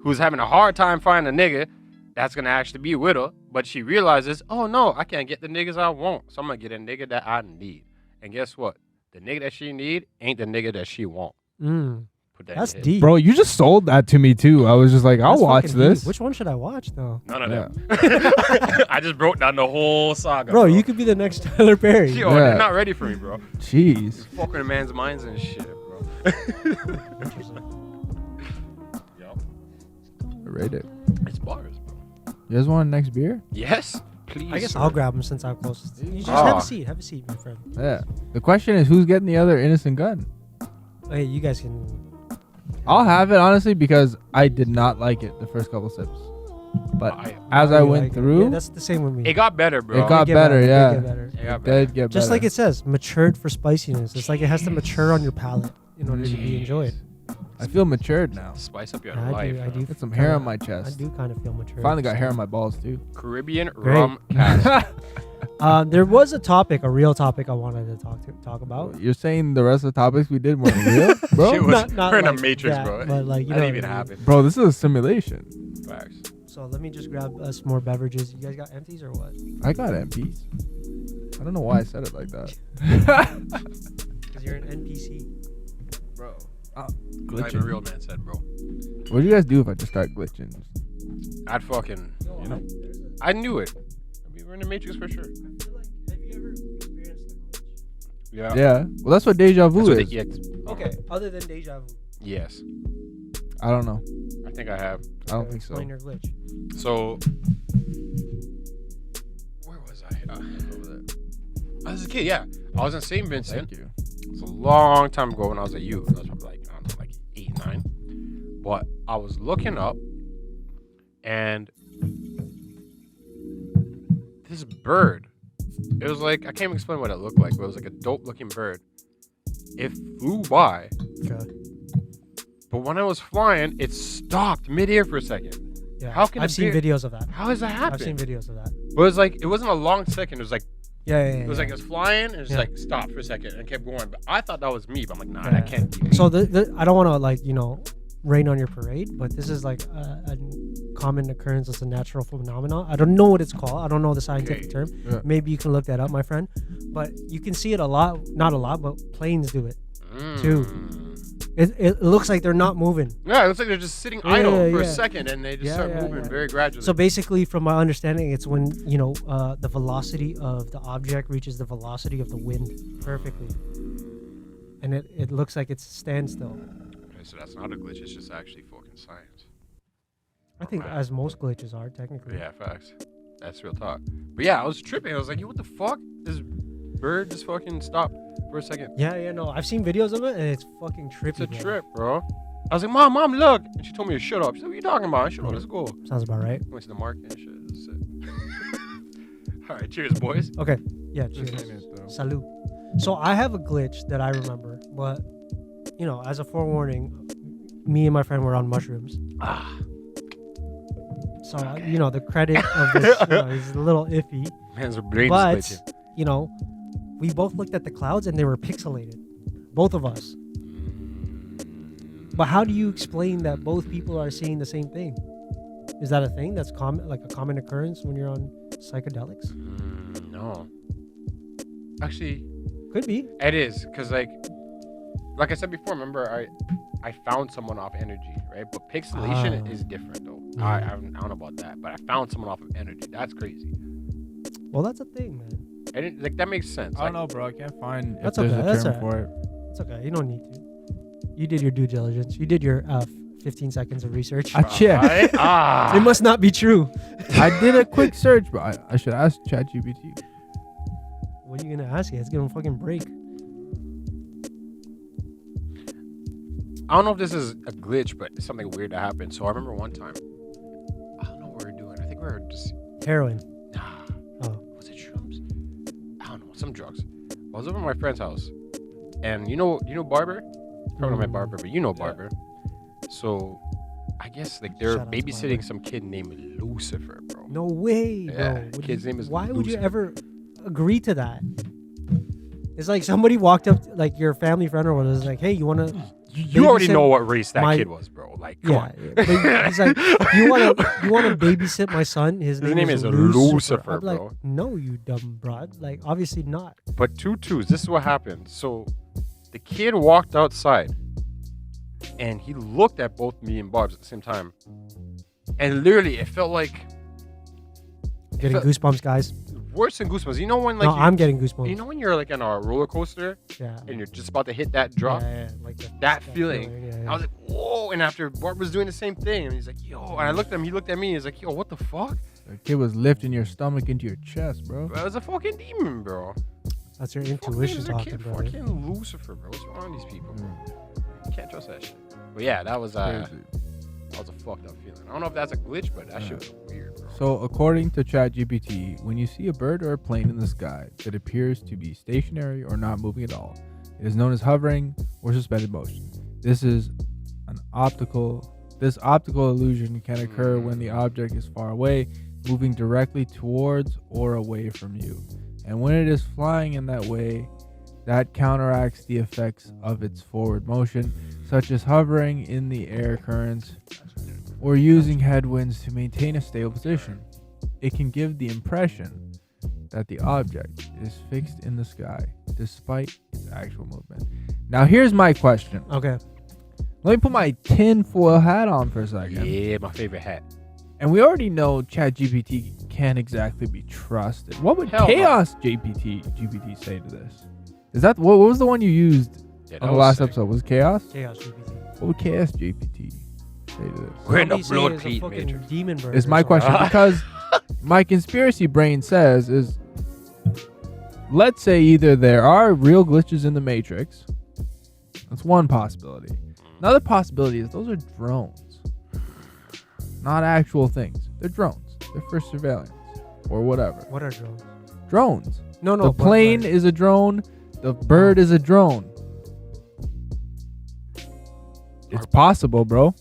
who's having a hard time finding a nigga that's gonna actually be with her, but she realizes, oh no, I can't get the niggas I want, so I'm gonna get a nigga that I need. And guess what? The nigga that she need ain't the nigga that she want. Mm, Put that that's in your head. deep. Bro, you just sold that to me too. I was just like, I'll That's watch fucking this. deep. Which one should I watch though? None of Yeah. them. I just broke down the whole saga. Bro, you could be the next Tyler Perry. Yo, Yeah. they're not ready for me, bro. Jeez. You're fucking a man's minds and shit, bro. Yup. Rate it. It's bars, bro. You guys want a next beer? Yes, please. I guess sir. I'll grab him since I'm closest. You just Ah. have a seat. Have a seat, my friend. Yeah. The question is, who's getting the other innocent gun? Hey, you guys can. I'll have it honestly because I did not like it the first couple sips, but as How I you went like it. through, Yeah, that's the same with me. It got better, bro. it got They get better. They Yeah, get better. It got it better. did get Just better. like it says, matured for spiciness. It's like it has to mature on your palate in order to be enjoyed. I feel matured now. Spice up your I life. do. I do. Got some hair on kinda- my I chest. do kind of feel mature. Finally got hair on my balls too. Caribbean Great. rum cask. There was a real topic I wanted to talk about. You're saying the rest of the topics we did weren't real, bro? Shit was- we're in a like matrix, that, bro. But like you That know, didn't even what I mean. happen. Bro, this is a simulation. Facts. So let me just grab us more beverages. You guys got empties or what? I got MPs. I don't know why I said it like that. Because you're an NPC. Bro, Not even a glitching. real man said, bro. What do you guys do if I just start glitching? I'd fucking, you know. I knew it. We were in the matrix for sure. I feel like, have you ever experienced a glitch? Yeah. Yeah. Well, that's what deja vu That's what is. the EX. Okay, other than deja vu. Yes. I don't know. I think I have. I don't think so. Explain your glitch. So, where was I? Over there. I was a kid, yeah. I was in St. Vincent. Thank you. It's a long time ago when I was a youth. I was probably like, I don't know, like 8, 9. But I was looking up, and this bird, it was like, I can't even explain what it looked like, but it was like a dope looking bird. It flew by, Okay. but when I was flying, it stopped midair for a second. Yeah. How can I've a seen bear- videos of that. How does that happen? I've seen videos of that. But it was like, it wasn't a long second. It was like, Yeah. it was like it was flying and it just Yeah. like stopped for a second and kept going. But I thought that was me, but I'm like, nah, Yeah. that can't be me. So I don't want to like rain on your parade, but this is like a common occurrence. It's a natural phenomenon. I don't know what it's called. I don't know the scientific Okay. term. Yeah. Maybe you can look that up, my friend. But you can see it a lot. Not a lot, but planes do it. Two. It looks like they're not moving. Yeah, it looks like they're just sitting Yeah, idle for a yeah. second and they just Yeah, start yeah, moving yeah. very gradually. So basically, from my understanding, it's when the velocity of the object reaches the velocity of the wind perfectly, and it looks like it's standstill. Okay, so that's not a glitch. It's just actually fucking science. I think as most glitches are technically. Yeah, facts. That's real talk. But yeah, I was tripping. I was like, yo, what the fuck? This bird just fucking stopped for a second. Yeah, no. I've seen videos of it, and it's fucking trippy. It's a bro. trip, bro. I was like, Mom, look. And she told me to shut up. She said, what are you talking about? I said, let's go. Sounds about right. Went to the market and shit. That's it. All right, cheers, boys. Okay. Yeah. Cheers. Salute. So I have a glitch that I remember, but as a forewarning, me and my friend were on mushrooms. Ah, So the credit of this is a little iffy. Man's brain But is glitching. We both looked at the clouds and they were pixelated, both of us. But how do you explain that both people are seeing the same thing? Is that a thing that's common, like a common occurrence when you're on psychedelics? No. Actually, Could be. it is, because like I said before, remember I found someone off energy, right? But pixelation is different though. I don't know about that, but I found someone off of energy. That's crazy. Well, that's a thing, man. And like that makes sense. I don't know, bro. I can't find if That's there's okay, a that's term all for it. It's okay. You don't need to. You did your due diligence. You did your 15 seconds of research. I checked. Right? Ah. It must not be true. I did a quick search, bro. I should ask ChatGPT. What are you gonna ask it? It's gonna fucking break. I don't know if this is a glitch, but it's something weird that happened. So I remember one time, I don't know what we were doing. I think we were just Heroin. Oh. was it shrooms? I don't know, some drugs. I was over at my friend's house, and you know Barber? Probably not my barber, but you know Barber. So I guess like they're Shout out to babysitting Barber. some kid named Lucifer, bro. No way, Yeah, bro. Would kid's you- name is Why would you Lucifer. ever agree to that? It's like somebody walked up, like your family friend or whatever, was like, "Hey, you wanna?" You already babysit know what race that my- kid was, bro. Like, come Yeah, on. yeah. But he's like, "You wanna babysit my son? His name is Lucifer, I'm like, bro. "No, you dumb broad. Like, obviously not." But two twos. This is what happened. So the kid walked outside and he looked at both me and Barb's at the same time. And literally, it felt like Getting felt- goosebumps, guys. worse than goosebumps. You know when like No, I'm getting goosebumps. you know when you're like on a roller coaster yeah. and you're just about to hit that drop? Yeah, like That feeling. Yeah, I was like, whoa. And after Barb was doing the same thing, and he's like, yo. And I looked at him, he looked at me, and he's like, yo, what the fuck? The kid was lifting your stomach into your chest, bro. Bro, it was a fucking demon, bro. That's your Fuck intuition names are talking, kid brother. fucking Lucifer, bro. What's wrong with these people? You can't trust that shit. But yeah, that was a fucked up feeling. I don't know if that's a glitch, but that shit was weird, bro. So, according to ChatGPT, when you see a bird or a plane in the sky that appears to be stationary or not moving at all, it is known as hovering or suspended motion. This optical illusion can occur when the object is far away, moving directly towards or away from you. And when it is flying in that way, that counteracts the effects of its forward motion, such as hovering in the air currents or using headwinds to maintain a stable position. It can give the impression that the object is fixed in the sky despite its actual movement. Now here's my question. Okay. Let me put my tinfoil hat on for a second. Yeah, my favorite hat. And we already know ChatGPT can't exactly be trusted. What would Hell no. Chaos GPT say to this? Is that what was the one you used Yeah, on that the was last sick. episode? Was it Chaos? Chaos GPT. What would Chaos GPT say to this? We're in the Somebody say blood it's a feed fucking matrix. demon bird Is or my something. question because my conspiracy brain says is, let's say either there are real glitches in the Matrix. That's one possibility. Another possibility is those are drones, not actual things. They're drones. They're for surveillance or whatever. What are drones? Drones. No, The plane is a drone. The bird is a drone. It's possible, bro.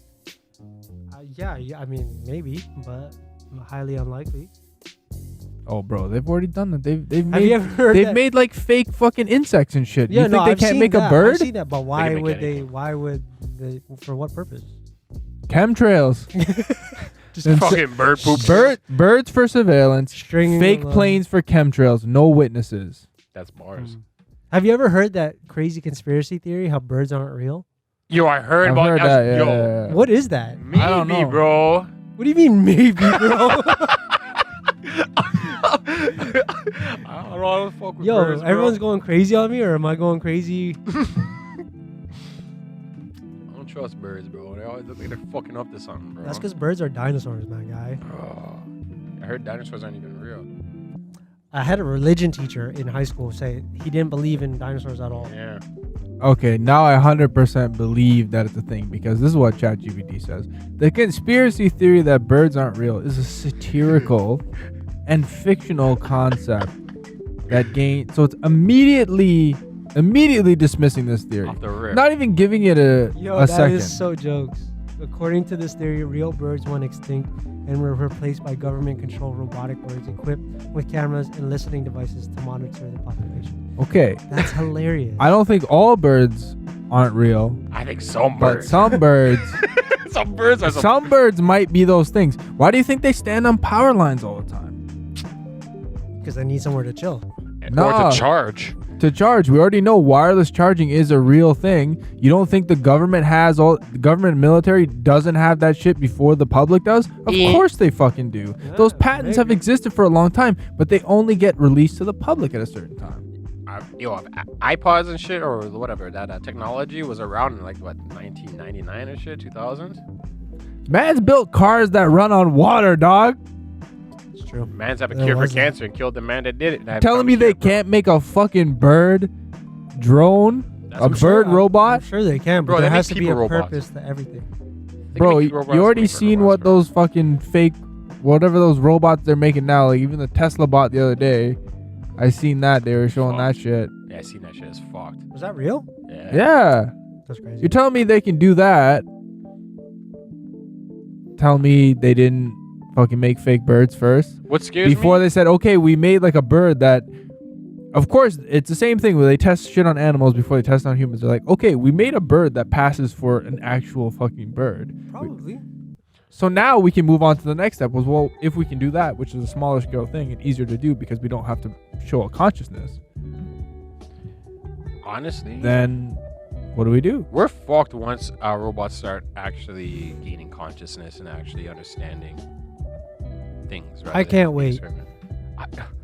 Yeah, I mean, maybe, but highly unlikely. Oh, bro, they've already done that. They've Have you made ever heard they've that? made like fake fucking insects and shit. Yeah, You think no, they I've can't seen make that. a bird? I've seen that, but why can make would they? anything. Why would they? For what purpose? Chemtrails. Just And Fucking bird poop. Birds for surveillance. Stringing Fake them along. planes for chemtrails. No witnesses. That's bars. Have you ever heard that crazy conspiracy theory? How birds aren't real? Yo, I heard I've about heard that. that. Yeah, Yo, yeah, yeah. What is that? maybe, I don't know. bro. What do you mean maybe, bro? I don't know how to fuck with Yo, birds, bro. everyone's going crazy on me, or am I going crazy? I don't trust birds, bro. They always look like they're fucking up to something, bro. That's because birds are dinosaurs, my guy. Bro, I heard dinosaurs aren't even real. I had a religion teacher in high school say he didn't believe in dinosaurs at all. Yeah. Okay, now I 100% believe that it's a thing because this is what ChatGPT says. The conspiracy theory that birds aren't real is a satirical and fictional concept that gained. So it's immediately dismissing this theory. Off the rip. Not even giving it a Yo, that second. is so jokes. According to this theory, real birds went extinct and were replaced by government-controlled robotic birds equipped with cameras and listening devices to monitor the population. Okay. That's hilarious. I don't think all birds aren't real, I think some but birds. some birds, Some birds are some birds might be those things. Why do you think they stand on power lines all the time? Because I need somewhere to chill. Or Nah. to charge. To charge, we already know wireless charging is a real thing. You don't think the government and military doesn't have that shit before the public does? Of Yeah. course they fucking do. Yeah, Those patents have maybe. existed for a long time, but they only get released to the public at a certain time. iPods and shit or whatever, that technology was around in like, what, 1999 or shit, 2000s? Man's built cars that run on water, dog. It's true. Man's have a There cure for was that. cancer and killed the man that did it. and I Telling found me a they cure, bro. can't make a fucking bird drone, That's a I'm bird I'm robot? sure they can, but Bro, there they has to make be a people robots. purpose to everything. They Bro, can make you robots already made for seen robots, what bro. those fucking fake, whatever those robots they're making now, like even the Tesla bot the other day. I seen that. They were showing that shit. Yeah, I seen that shit. It's fucked. Was that real? Yeah. Yeah. That's crazy. You're telling me they can do that? Tell me they didn't fucking make fake birds first? What scares Before me? they said, okay, we made like a bird that, of course, it's the same thing where they test shit on animals before they test on humans. They're like, okay, we made a bird that passes for an actual fucking bird. Probably. So now we can move on to the next step. Was, well, if we can do that, which is a smaller scale thing and easier to do because we don't have to show a consciousness, Honestly, then what do we do? we're fucked once our robots start actually gaining consciousness and actually understanding things. rather I than can't being wait. servant.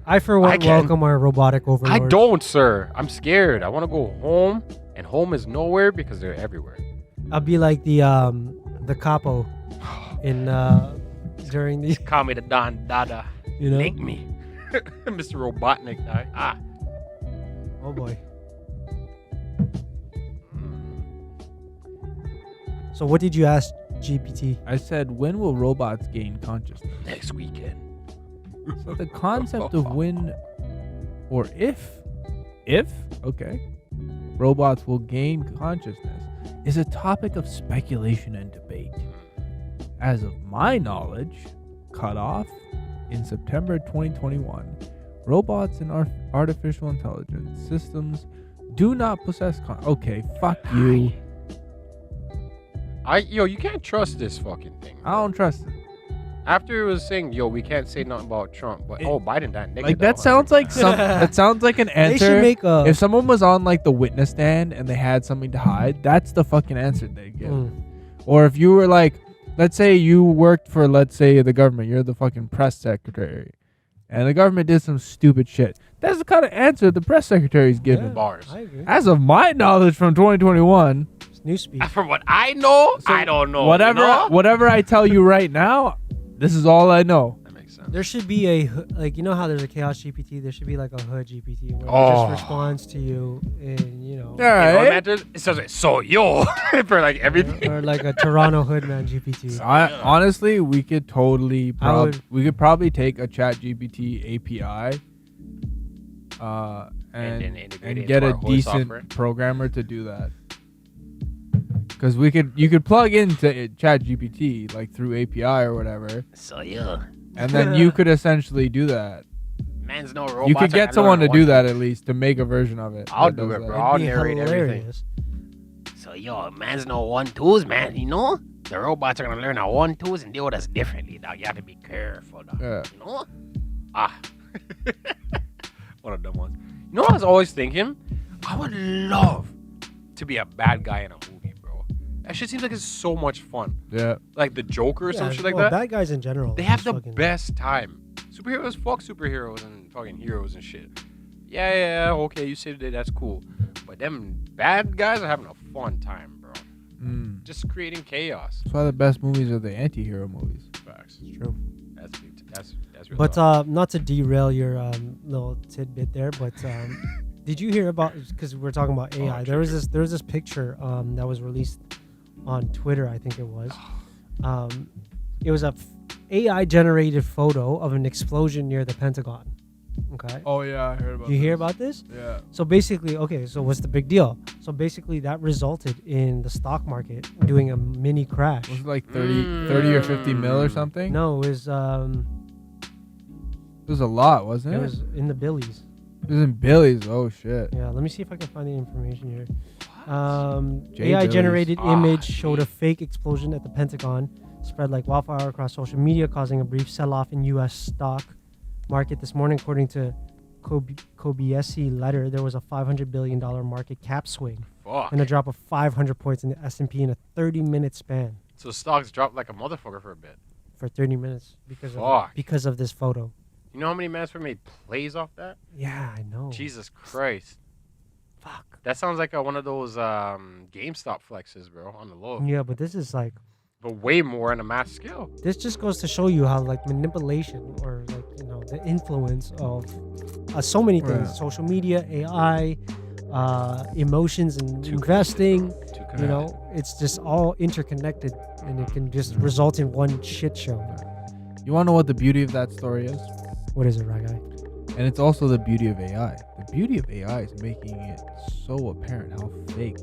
I, for one, can- welcome our robotic overlords. I don't, sir. I'm scared. I want to go home, and home is nowhere because they're everywhere. I'll be like the capo in during the Call me the Don Dada. you know. Link me. Mr. Robotnik. Ah. Oh boy. So what did you ask GPT? I said, when will robots gain consciousness? Next weekend. So the concept of when or if, okay, robots will gain consciousness is a topic of speculation and debate. As of my knowledge, cut off in September 2021, robots and artificial intelligence systems do not possess okay, fuck you. You can't trust this fucking thing. I don't trust it. After it was saying, we can't say nothing about Trump, but Biden that nigga. Like that though. sounds like that sounds like an They should answer. make a. If someone was on like the witness stand and they had something to hide, that's the fucking answer they give. Or if you were like, let's say you worked for, let's say, the government, you're the fucking press secretary, and the government did some stupid shit. That's the kind of answer the press secretary's given. Yeah, Bars. I agree. As of my knowledge from 2021, It's newspeak. From what I know, So I don't know. whatever you know? whatever I tell you right now, this is all I know. That makes sense. There should be a like, you know how there's a chaos GPT. There should be like a hood GPT where it Oh. just responds to you and You know what Alright. matters? It says like, so yo for like everything. or like a Toronto hoodman GPT. Honestly, we could totally would- we could probably take a Chat GPT API And then integrate it and get into a our voice decent software. programmer to do that. Because you could plug into Chat GPT like through API or whatever, So yeah, and then you could essentially do that. man's no robot. You could get someone to do that at least to make a version of it. I'll that do does it, that. bro. I'll It'd be narrate everything. hilarious. So yo, man's no 1-2s, man. You know, the robots are gonna learn our 1-2s and deal with us differently, dog. You have to be careful, dog. Yeah. You know? One of them ones. You know what I was always thinking? I would love to be a bad guy in a movie, bro. That shit seems like it's so much fun. Yeah. Like the Joker or some Yeah, shit like well, that. Bad guys in general. They have just the fucking- best time. Superheroes, fuck superheroes and fucking heroes and shit. Yeah, okay, you saved it, that's cool. But them bad guys are having a fun time, bro. Mm. Just creating chaos. That's why the best movies are the anti-hero movies. Facts. It's true. That's big. That's real. But talk. not to derail your little tidbit there, but did you hear about? Because we're talking about AI. There was this picture that was released on Twitter. I think it was. It was a AI generated photo of an explosion near the Pentagon. Okay. Oh yeah, I heard about. You hear about this? Yeah. So basically, okay, so what's the big deal? So basically that resulted in the stock market doing a mini crash. Was it like 30 or 50 mil or something? No, It was a lot, wasn't it? it was in the billies. It was in Billy's. Oh shit. Yeah, let me see if I can find the information here. Jay AI generated Billies. image showed a fake explosion at the Pentagon, spread like wildfire across social media, causing a brief sell-off in U.S. stock market this morning. According to Kobayashi letter, there was a $500 billion market cap swing Fuck. and a drop of 500 points in the S&P in a 30-minute span. So stocks dropped like a motherfucker for a bit. For 30 minutes Fuck. because of this photo. You know how many minutes were made plays off that? Yeah, I know. Jesus Christ. Fuck. That sounds like one of those GameStop flexes, bro, on the low. Yeah, but this is like, But way more on a mass scale. this just goes to show you how like manipulation or like, the influence of so many things, Right. social media, AI, emotions and Too investing, Too you connected. know, it's just all interconnected and it can just result in one shit show. You want to know what the beauty of that story is? What is it, right guy? And it's also the beauty of AI. The beauty of AI is making it so apparent how fake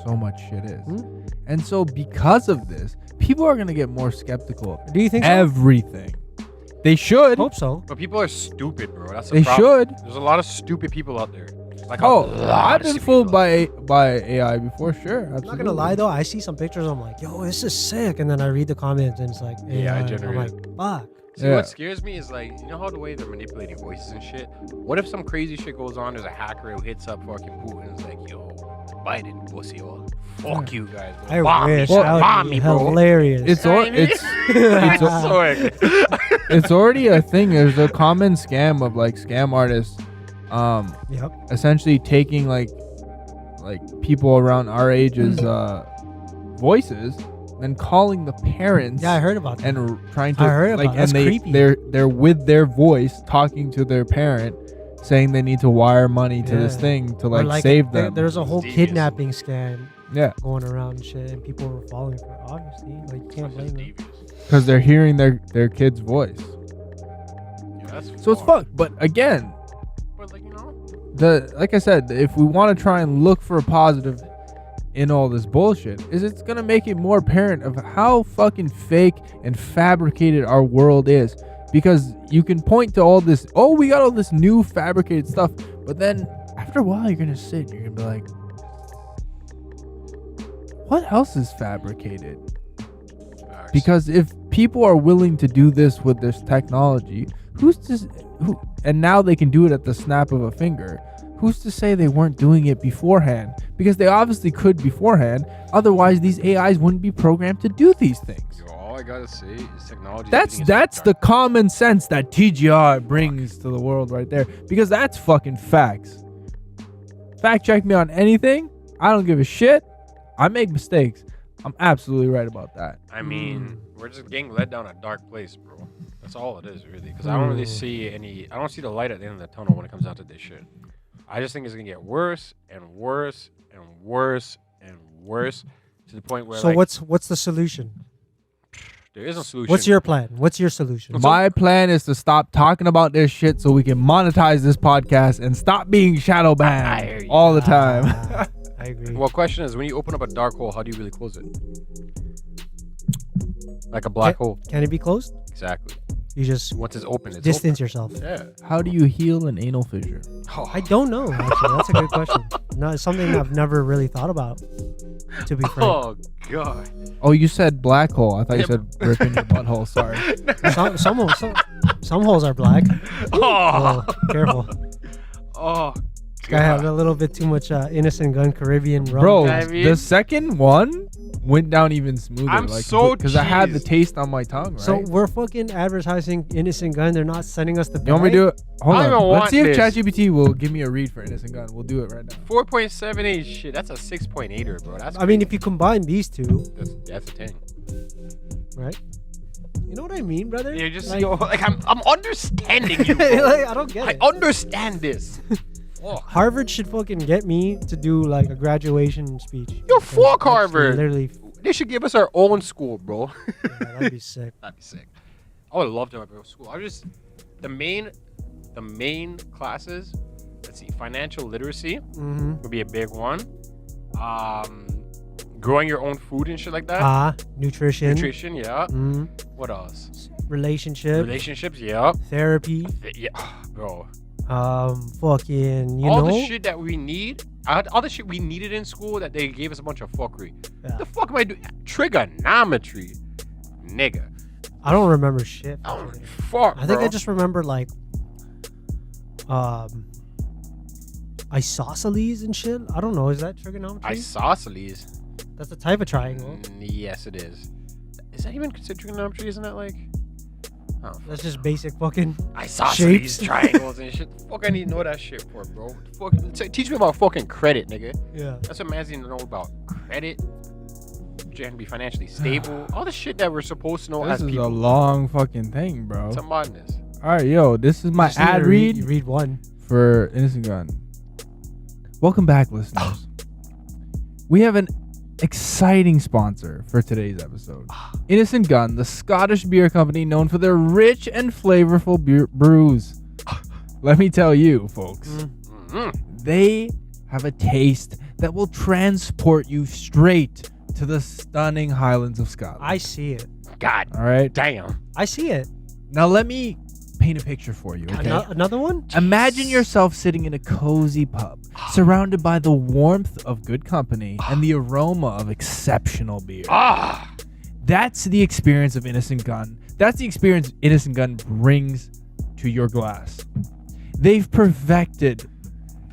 so much shit is. Hmm? And so because of this, people are going to get more skeptical of Do you think so? everything. They should. Hope so. But people are stupid, bro. That's the They problem. should. There's a lot of stupid people out there. Like Oh, a lot I've of been stupid fooled people. by AI before, sure. Absolutely. I'm not gonna lie though, I see some pictures, I'm like, yo, this is sick, and then I read the comments and it's like, AI AI. I'm generated. like, fuck. See, Yeah. what scares me is like, you know how the way they're manipulating voices and shit? What if some crazy shit goes on? There's a hacker who hits up fucking Putin and is like, yo, Biden, pussy, all. Fuck you guys, bro. I Bomb wish me, that bomb would me, be bro. hilarious. It's You know or, what I mean? it's So it's already a thing. There's a common scam of like scam artists Yep. essentially taking like people around our age's voices, then calling the parents Yeah, I heard about that. and trying to I heard like about it. That's and creepy. they're with their voice talking to their parent saying they need to wire money to this Yeah. thing to Or like save them. There's a whole Devious. kidnapping scam Yeah, going around and shit, and people were falling for it. Obviously, like you can't blame them. because they're hearing their kid's voice. So it's fucked. But again, But like, you know, like I said, if we want to try and look for a positive in all this bullshit, is it's gonna make it more apparent of how fucking fake and fabricated our world is. Because you can point to all this, oh, we got all this new fabricated stuff, but then after a while you're gonna sit and you're gonna be like, what else is fabricated? Because if people are willing to do this with this technology, and now they can do it at the snap of a finger, who's to say they weren't doing it beforehand? Because they obviously could beforehand. Otherwise, these AIs wouldn't be programmed to do these things. Yo, all I gotta say is technology. That's the common sense that TGR brings to the world right there. Because that's fucking facts. Fact check me on anything. I don't give a shit. I make mistakes. I'm absolutely right about that. I mean, we're just getting led down a dark place, bro. That's all it is, really. Because I don't really see I don't see the light at the end of the tunnel when it comes down to this shit. I just think it's gonna get worse and worse and worse and worse to the point where. So like, what's the solution? there is a solution. What's your plan? What's your solution? My plan is to stop talking about this shit so we can monetize this podcast and stop being shadow I banned hear you. all the time. Ah, I agree. Well, question is, when you open up a dark hole, how do you really close it? Like a black hole. Can it be closed? Exactly. You just Once it's open, it's distance yourself. open. Yeah. How do you heal an anal fissure? Oh, I don't know. Actually, that's a good question. No, it's something I've never really thought about. To be frank, oh God. Oh, you said black hole. I thought you said ripping your butthole. Sorry. some holes are black. Oh. Oh, careful. Oh. Guy had God. a little bit too much innocent gun Caribbean rum. Bro, I mean- the second one went down even smoother. I'm so because I had the cheesed. taste on my tongue, right? So we're fucking advertising innocent gun. They're not sending us the. you want me to do it? Hold I on. don't even Let's want see if this. ChatGPT will give me a read for innocent gun. We'll do it right now. 4.78 shit. That's a 6.8er, bro. That's I mean, if you combine these two, that's a 10. right? You know what I mean, brother? You're just like, like I'm understanding you. Bro. like, I don't get I it. understand this. Oh. Harvard should fucking get me to do like a graduation speech. Yo, Because fuck that's Harvard. Literally, They should give us our own school, bro. yeah, that'd be sick. That'd be sick. I would love to have a school. The main the main classes. Let's see, financial literacy Mm-hmm. would be a big one. Growing your own food and shit like that. Nutrition. Nutrition, yeah. Mm-hmm. What else? Relationships. Yeah. Therapy. Yeah, bro. Fucking, you all know. the shit that we need, all the shit we needed in school that they gave us a bunch of fuckery. Yeah. The fuck am I doing? Trigonometry, nigga. I don't remember shit. Oh, fuck, I think bro. I just remember like isosceles and shit. I don't know. Is that trigonometry? Isosceles. That's a type of triangle. Yes, it is. Is that even considered trigonometry? Isn't that like? Oh, That's just basic fucking isosceles, shapes. triangles, and shit. The fuck, I need to know that shit for, bro. Fuck, teach me about fucking credit, nigga. Yeah. That's what man's need to know about credit. You can be financially stable. All the shit that we're supposed to know This as is people. a long fucking thing, bro. It's a madness. All right, yo, this is my Just need ad to read You read one. for Innocent Gun. Welcome back, listeners. We have an exciting sponsor for today's episode. Innocent Gun, the Scottish beer company known for their rich and flavorful beer brews. Let me tell you, folks, they have a taste that will transport you straight to the stunning Highlands of Scotland. I see it. God All right. damn. I see it. Now let me paint a picture for you, okay? Another one? Imagine yourself sitting in a cozy pub, surrounded by the warmth of good company and the aroma of exceptional beer. Ah. That's the experience of Innocent Gun. That's the experience Innocent Gun brings to your glass. They've perfected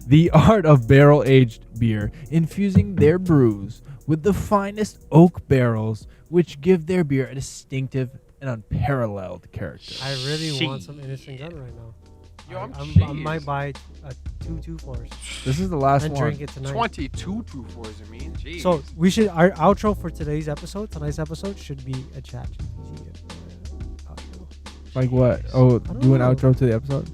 the art of barrel-aged beer, infusing their brews with the finest oak barrels, which give their beer a distinctive and unparalleled character. I really want some Innocent Gun right now. Yo, I I'm might buy a 224s This is the last and one. drink it tonight. 22 2 4s, I mean. Jeez. So we should, our outro for tonight's episode should be a chat GPT outro. Like what? Oh, don't do an know. outro to the episode?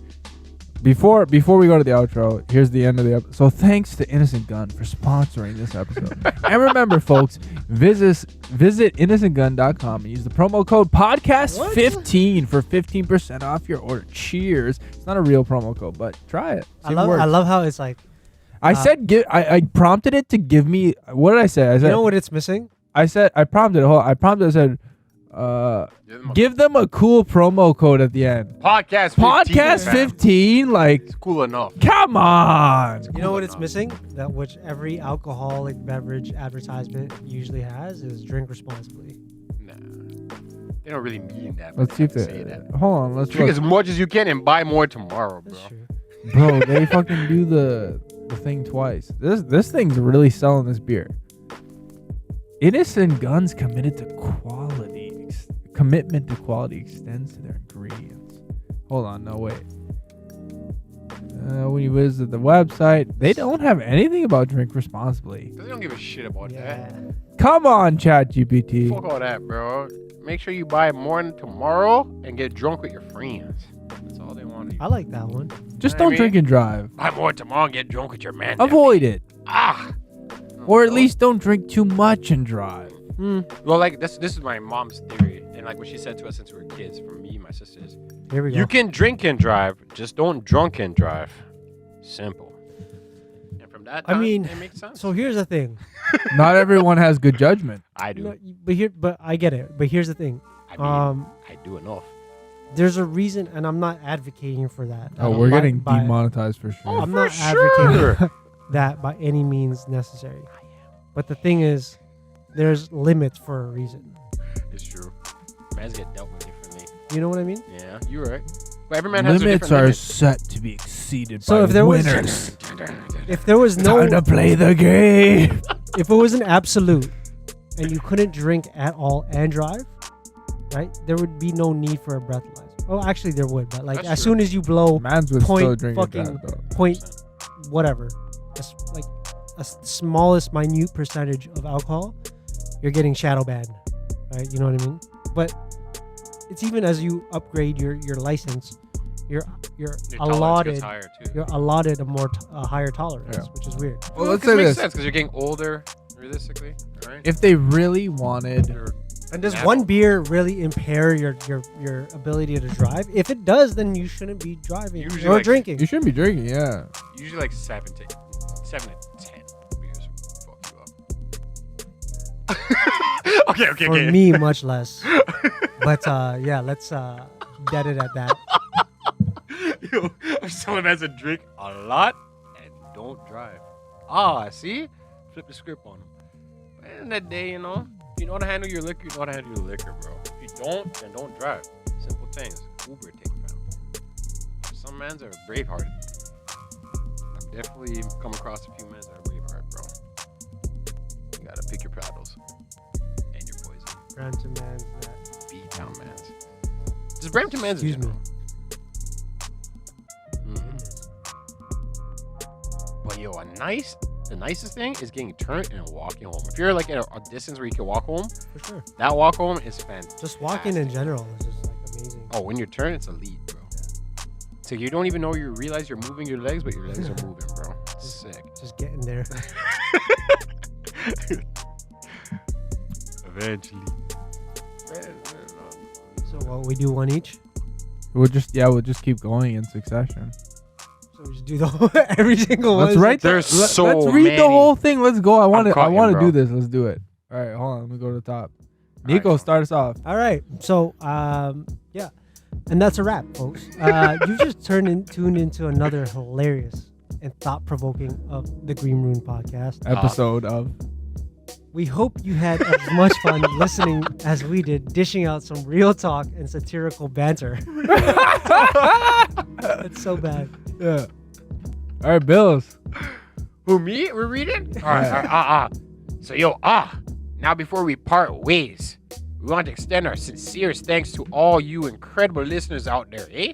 Before we go to the outro, here's the end of the episode. So thanks to Innocent Gun for sponsoring this episode. And remember, folks, visit innocentgun.com and use the promo code podcast15 for 15% off your order. Cheers. It's not a real promo code, but try it. See if it works. I love how it's like, I said I prompted it to give me, what did I say? I you said know what it's missing? I said I prompted I said give them a cool promo code at the end. Podcast 15. Podcast fam. 15, like, It's cool enough. come on. You know what it's missing? That which every alcoholic beverage advertisement usually has is drink responsibly. Nah. They don't really mean that. but Let's see if they they say that. hold on. Let's Drink look. as much as you can and buy more tomorrow, bro. That's true. Bro, they fucking do the thing twice. This thing's really selling this beer. Innocent Guns commitment to quality extends to their ingredients. Hold on, no wait. When you visit the website, they don't have anything about drink responsibly. They don't give a shit about Yeah. that. Come on, ChatGPT. Fuck all that, bro. Make sure you buy more tomorrow and get drunk with your friends. That's all they want. I like that one. Just know what don't I drink mean? and drive. Buy more tomorrow and get drunk with your man. Avoid it. Ah. Or at least don't drink too much and drive. Well, like this is my mom's theory, and like what she said to us since we were kids, from me and my sisters. Here we go. You can drink and drive, just don't drunk and drive. Simple. And from that, I mean, it makes sense. So here's the thing. Not everyone has good judgment. I do. No, but I get it. But here's the thing. I mean, I do enough. There's a reason, and I'm not advocating for that. Oh, we're getting demonetized for sure. I'm for not sure. advocating that by any means necessary. But the thing is, there's limits for a reason. It's true. Man's get dealt with differently. You know what I mean? Yeah, you're right. But every man has a Limits different are limit. set to be exceeded So by if there was- winners. If there was Time no, to play the game. if it was an absolute, and you couldn't drink at all and drive, right? There would be no need for a breathalyzer. Oh, actually, there would. But like, That's as true. soon as you blow Mans would still point drink fucking that though. point whatever, like a smallest minute percentage of alcohol, you're getting shadow banned, right? You know what I mean? But it's even as you upgrade your license, you're Your tolerance allotted gets higher too. you're allotted a higher tolerance, Yeah. which is weird. Well, let's it say makes this. sense because you're getting older, realistically, right? If they really wanted You're And does Never. one beer really impair your ability to drive? If it does, then you shouldn't be driving Usually, or like, drinking. You shouldn't be drinking. Yeah. Usually like 7 to 10 beers fuck you up. Okay. For me, much less. But yeah, let's get it at that. Yo, if someone has a drink a lot and don't drive. See? Flip the script on them. At the end of the day, you know how to handle your liquor, bro. If you don't, then don't drive. Simple things. Uber take, fam. Some mans are bravehearted. I've definitely come across a few men that are braveheart, bro. You gotta pick your paddles and your poison. Brampton man's that. Beat down mans. Just Brampton mans in Excuse me. general. But yo, the nicest thing is getting turned and walking home. If you're like at a distance where you can walk home, For sure. that walk home is fantastic. Just walking in general is just like amazing. Oh, when you're turning, it's elite, bro. So you don't even know you realize you're moving your legs, but your legs are moving, bro. It's sick. Just getting there. Eventually. So what, we do one each? We'll just keep going in succession. So we just do the whole, every single one. Let's write. There's so Let's read many. the whole thing. Let's go. I want to caught you, do bro. this. Let's do it. All right, hold on. Let me go to the top. right, Nico, fine. start us off. All right. So yeah, and that's a wrap, folks. You just tuned into another hilarious and thought-provoking of the Green Room podcast. Episode of. We hope you had as much fun listening as we did, dishing out some real talk and satirical banter. It's so bad. Yeah. All right, Bills. Who, me? We're reading? All right. So, now before we part ways, we want to extend our sincerest thanks to all you incredible listeners out there, eh?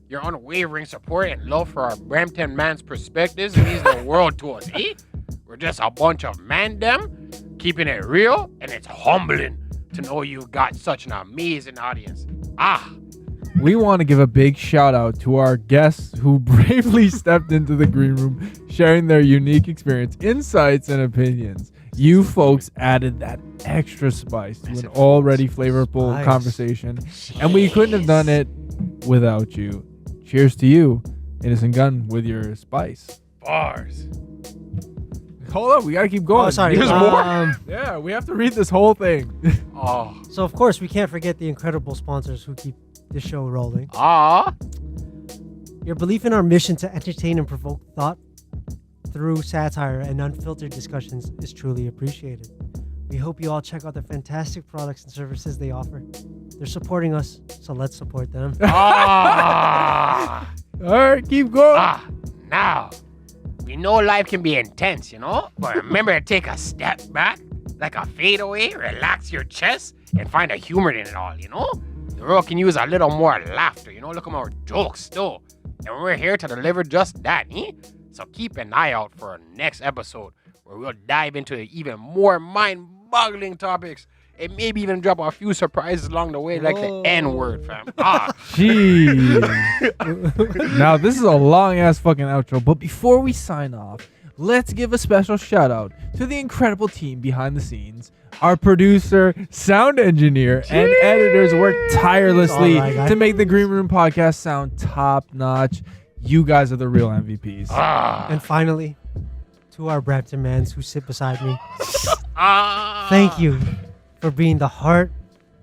Your unwavering support and love for our Brampton man's perspectives means the world to us, eh? We're just a bunch of man-dem keeping it real, and it's humbling to know you've got such an amazing audience. We want to give a big shout out to our guests who bravely stepped into the green room, sharing their unique experience, insights, and opinions. You folks added that extra spice to an already flavorful Spice. conversation, and we couldn't have done it without you. Cheers to you, Innocent Gun, with your spice. Bars. Hold up, we gotta keep going. Oh, sorry. There's more? Yeah, we have to read this whole thing. Oh. So, of course, we can't forget the incredible sponsors who keep the show rolling. Your belief in our mission to entertain and provoke thought through satire and unfiltered discussions is truly appreciated. We hope you all check out the fantastic products and services they offer. They're supporting us, so let's support them. All right, keep going. Now, we know life can be intense, but remember to take a step back, like a fadeaway, relax your chest, and find a humor in it all, The world can use a little more laughter, look at more jokes still. And we're here to deliver just that, eh? So keep an eye out for our next episode, where we'll dive into even more mind-boggling topics, and maybe even drop a few surprises along the way, like the N-word, fam. Jeez. Now, this is a long-ass fucking outro, but before we sign off, let's give a special shout-out to the incredible team behind the scenes. Our producer, sound engineer, and editors work tirelessly All right, guys. to make the Green Room podcast sound top-notch. You guys are the real MVPs. And finally, to our Brampton mans who sit beside me, Ah. thank you for being the heart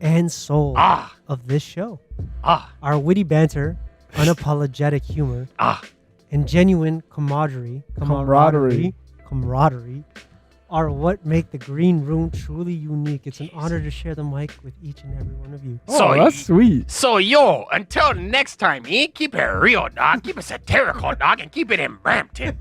and soul of this show. Our witty banter, unapologetic humor, and genuine camaraderie are what make the Green Room truly unique. It's an honor to share the mic with each and every one of you. Oh, that's sweet. So, yo, until next time, keep it real, dog. Keep it satirical, dog, and keep it in Brampton.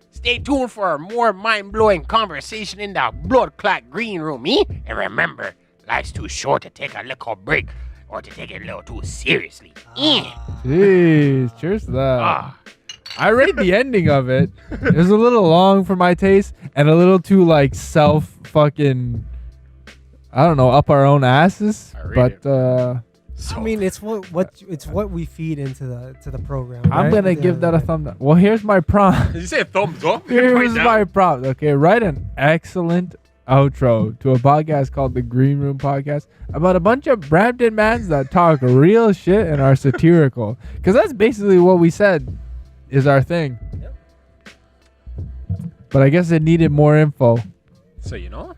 Stay tuned for more mind-blowing conversation in the blood-clot green room, And remember, life's too short to take a little break or to take it a little too seriously. Jeez, cheers to that. I rate the ending of it. It was a little long for my taste and a little too fucking I don't know, up our own asses. But I mean, it's what we feed into the program. I'm right? gonna give that a thumb up. Well, here's my prompt. Did you say thumbs up? Here's my prompt. Okay, write an excellent outro to a podcast called the Green Room Podcast about a bunch of Brampton mans that talk real shit and are satirical. Because that's basically what we said is our thing. Yep. But I guess it needed more info. So you know.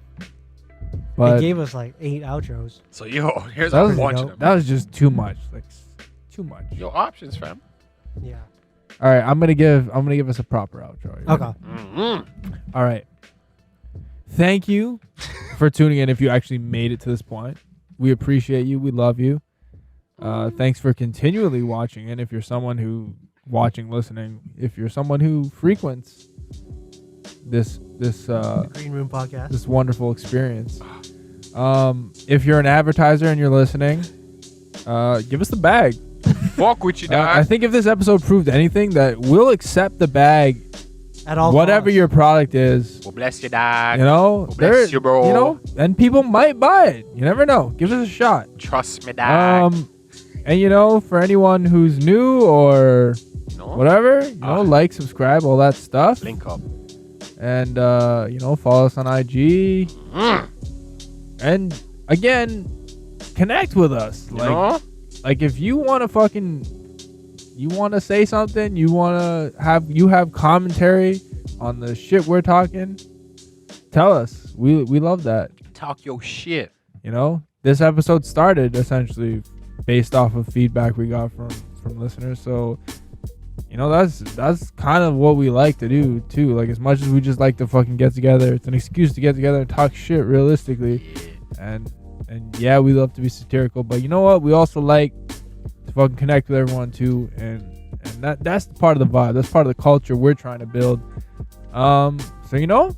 They But gave us like 8 outros. So yo, here's That a was- bunch of them. that was just too much. Like too much. Yo, options, fam. Yeah. All right, I'm gonna give us a proper outro. You ready? Okay. Mm-hmm. All right. Thank you for tuning in. If you actually made it to this point, we appreciate you. We love you. Thanks for continually watching. And if you're someone who listening, if you're someone who frequents this Green Room Podcast. this wonderful experience, if you're an advertiser and you're listening, give us the bag. Fuck with you, dog. I think if this episode proved anything, that we'll accept the bag, At all whatever costs. your product is. well, bless you, dog. You know, Well, bless you, bro. You know, and people might buy it. You never know. Give us a shot. Trust me, dog. And you know, for anyone who's new or No? whatever, you know, like, subscribe, all that stuff, Link up. and you know, follow us on IG. And again, connect with us. You know? Like if you want to say something, you have commentary on the shit we're talking, tell us. We love that. Talk your shit. You know, this episode started essentially based off of feedback we got from listeners. So, you know, that's kind of what we like to do too. Like as much as we just like to fucking get together, it's an excuse to get together and talk shit realistically. And yeah, we love to be satirical, but you know what? We also like to fucking connect with everyone too, and that's part of the vibe. That's part of the culture we're trying to build. So you know,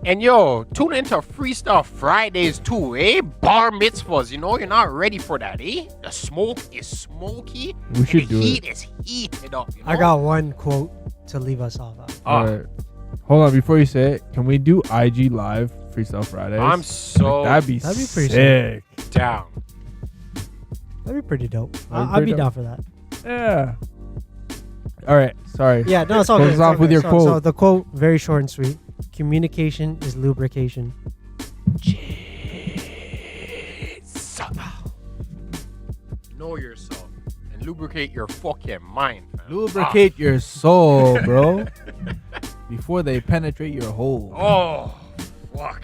And yo, tune into Freestyle Fridays too, eh? Bar mitzvahs, you know, you're not ready for that, eh? The smoke is smoky. we should and do the heat it. is heated up. You know? I got one quote to leave us off of. All right. Hold on, before you say it, can we do IG live Freestyle Fridays? I'm so That'd be That'd be pretty sick. down. That'd be pretty dope. That'd be I'd pretty be dope. down for that. Yeah. All right. Sorry. Yeah, no, it's all Close good. us it's all off with good. your So quote. the quote, very short and sweet. Communication is lubrication. Know yourself and lubricate your fucking mind, fam. Lubricate your soul, bro, before they penetrate your hole. Oh, fuck.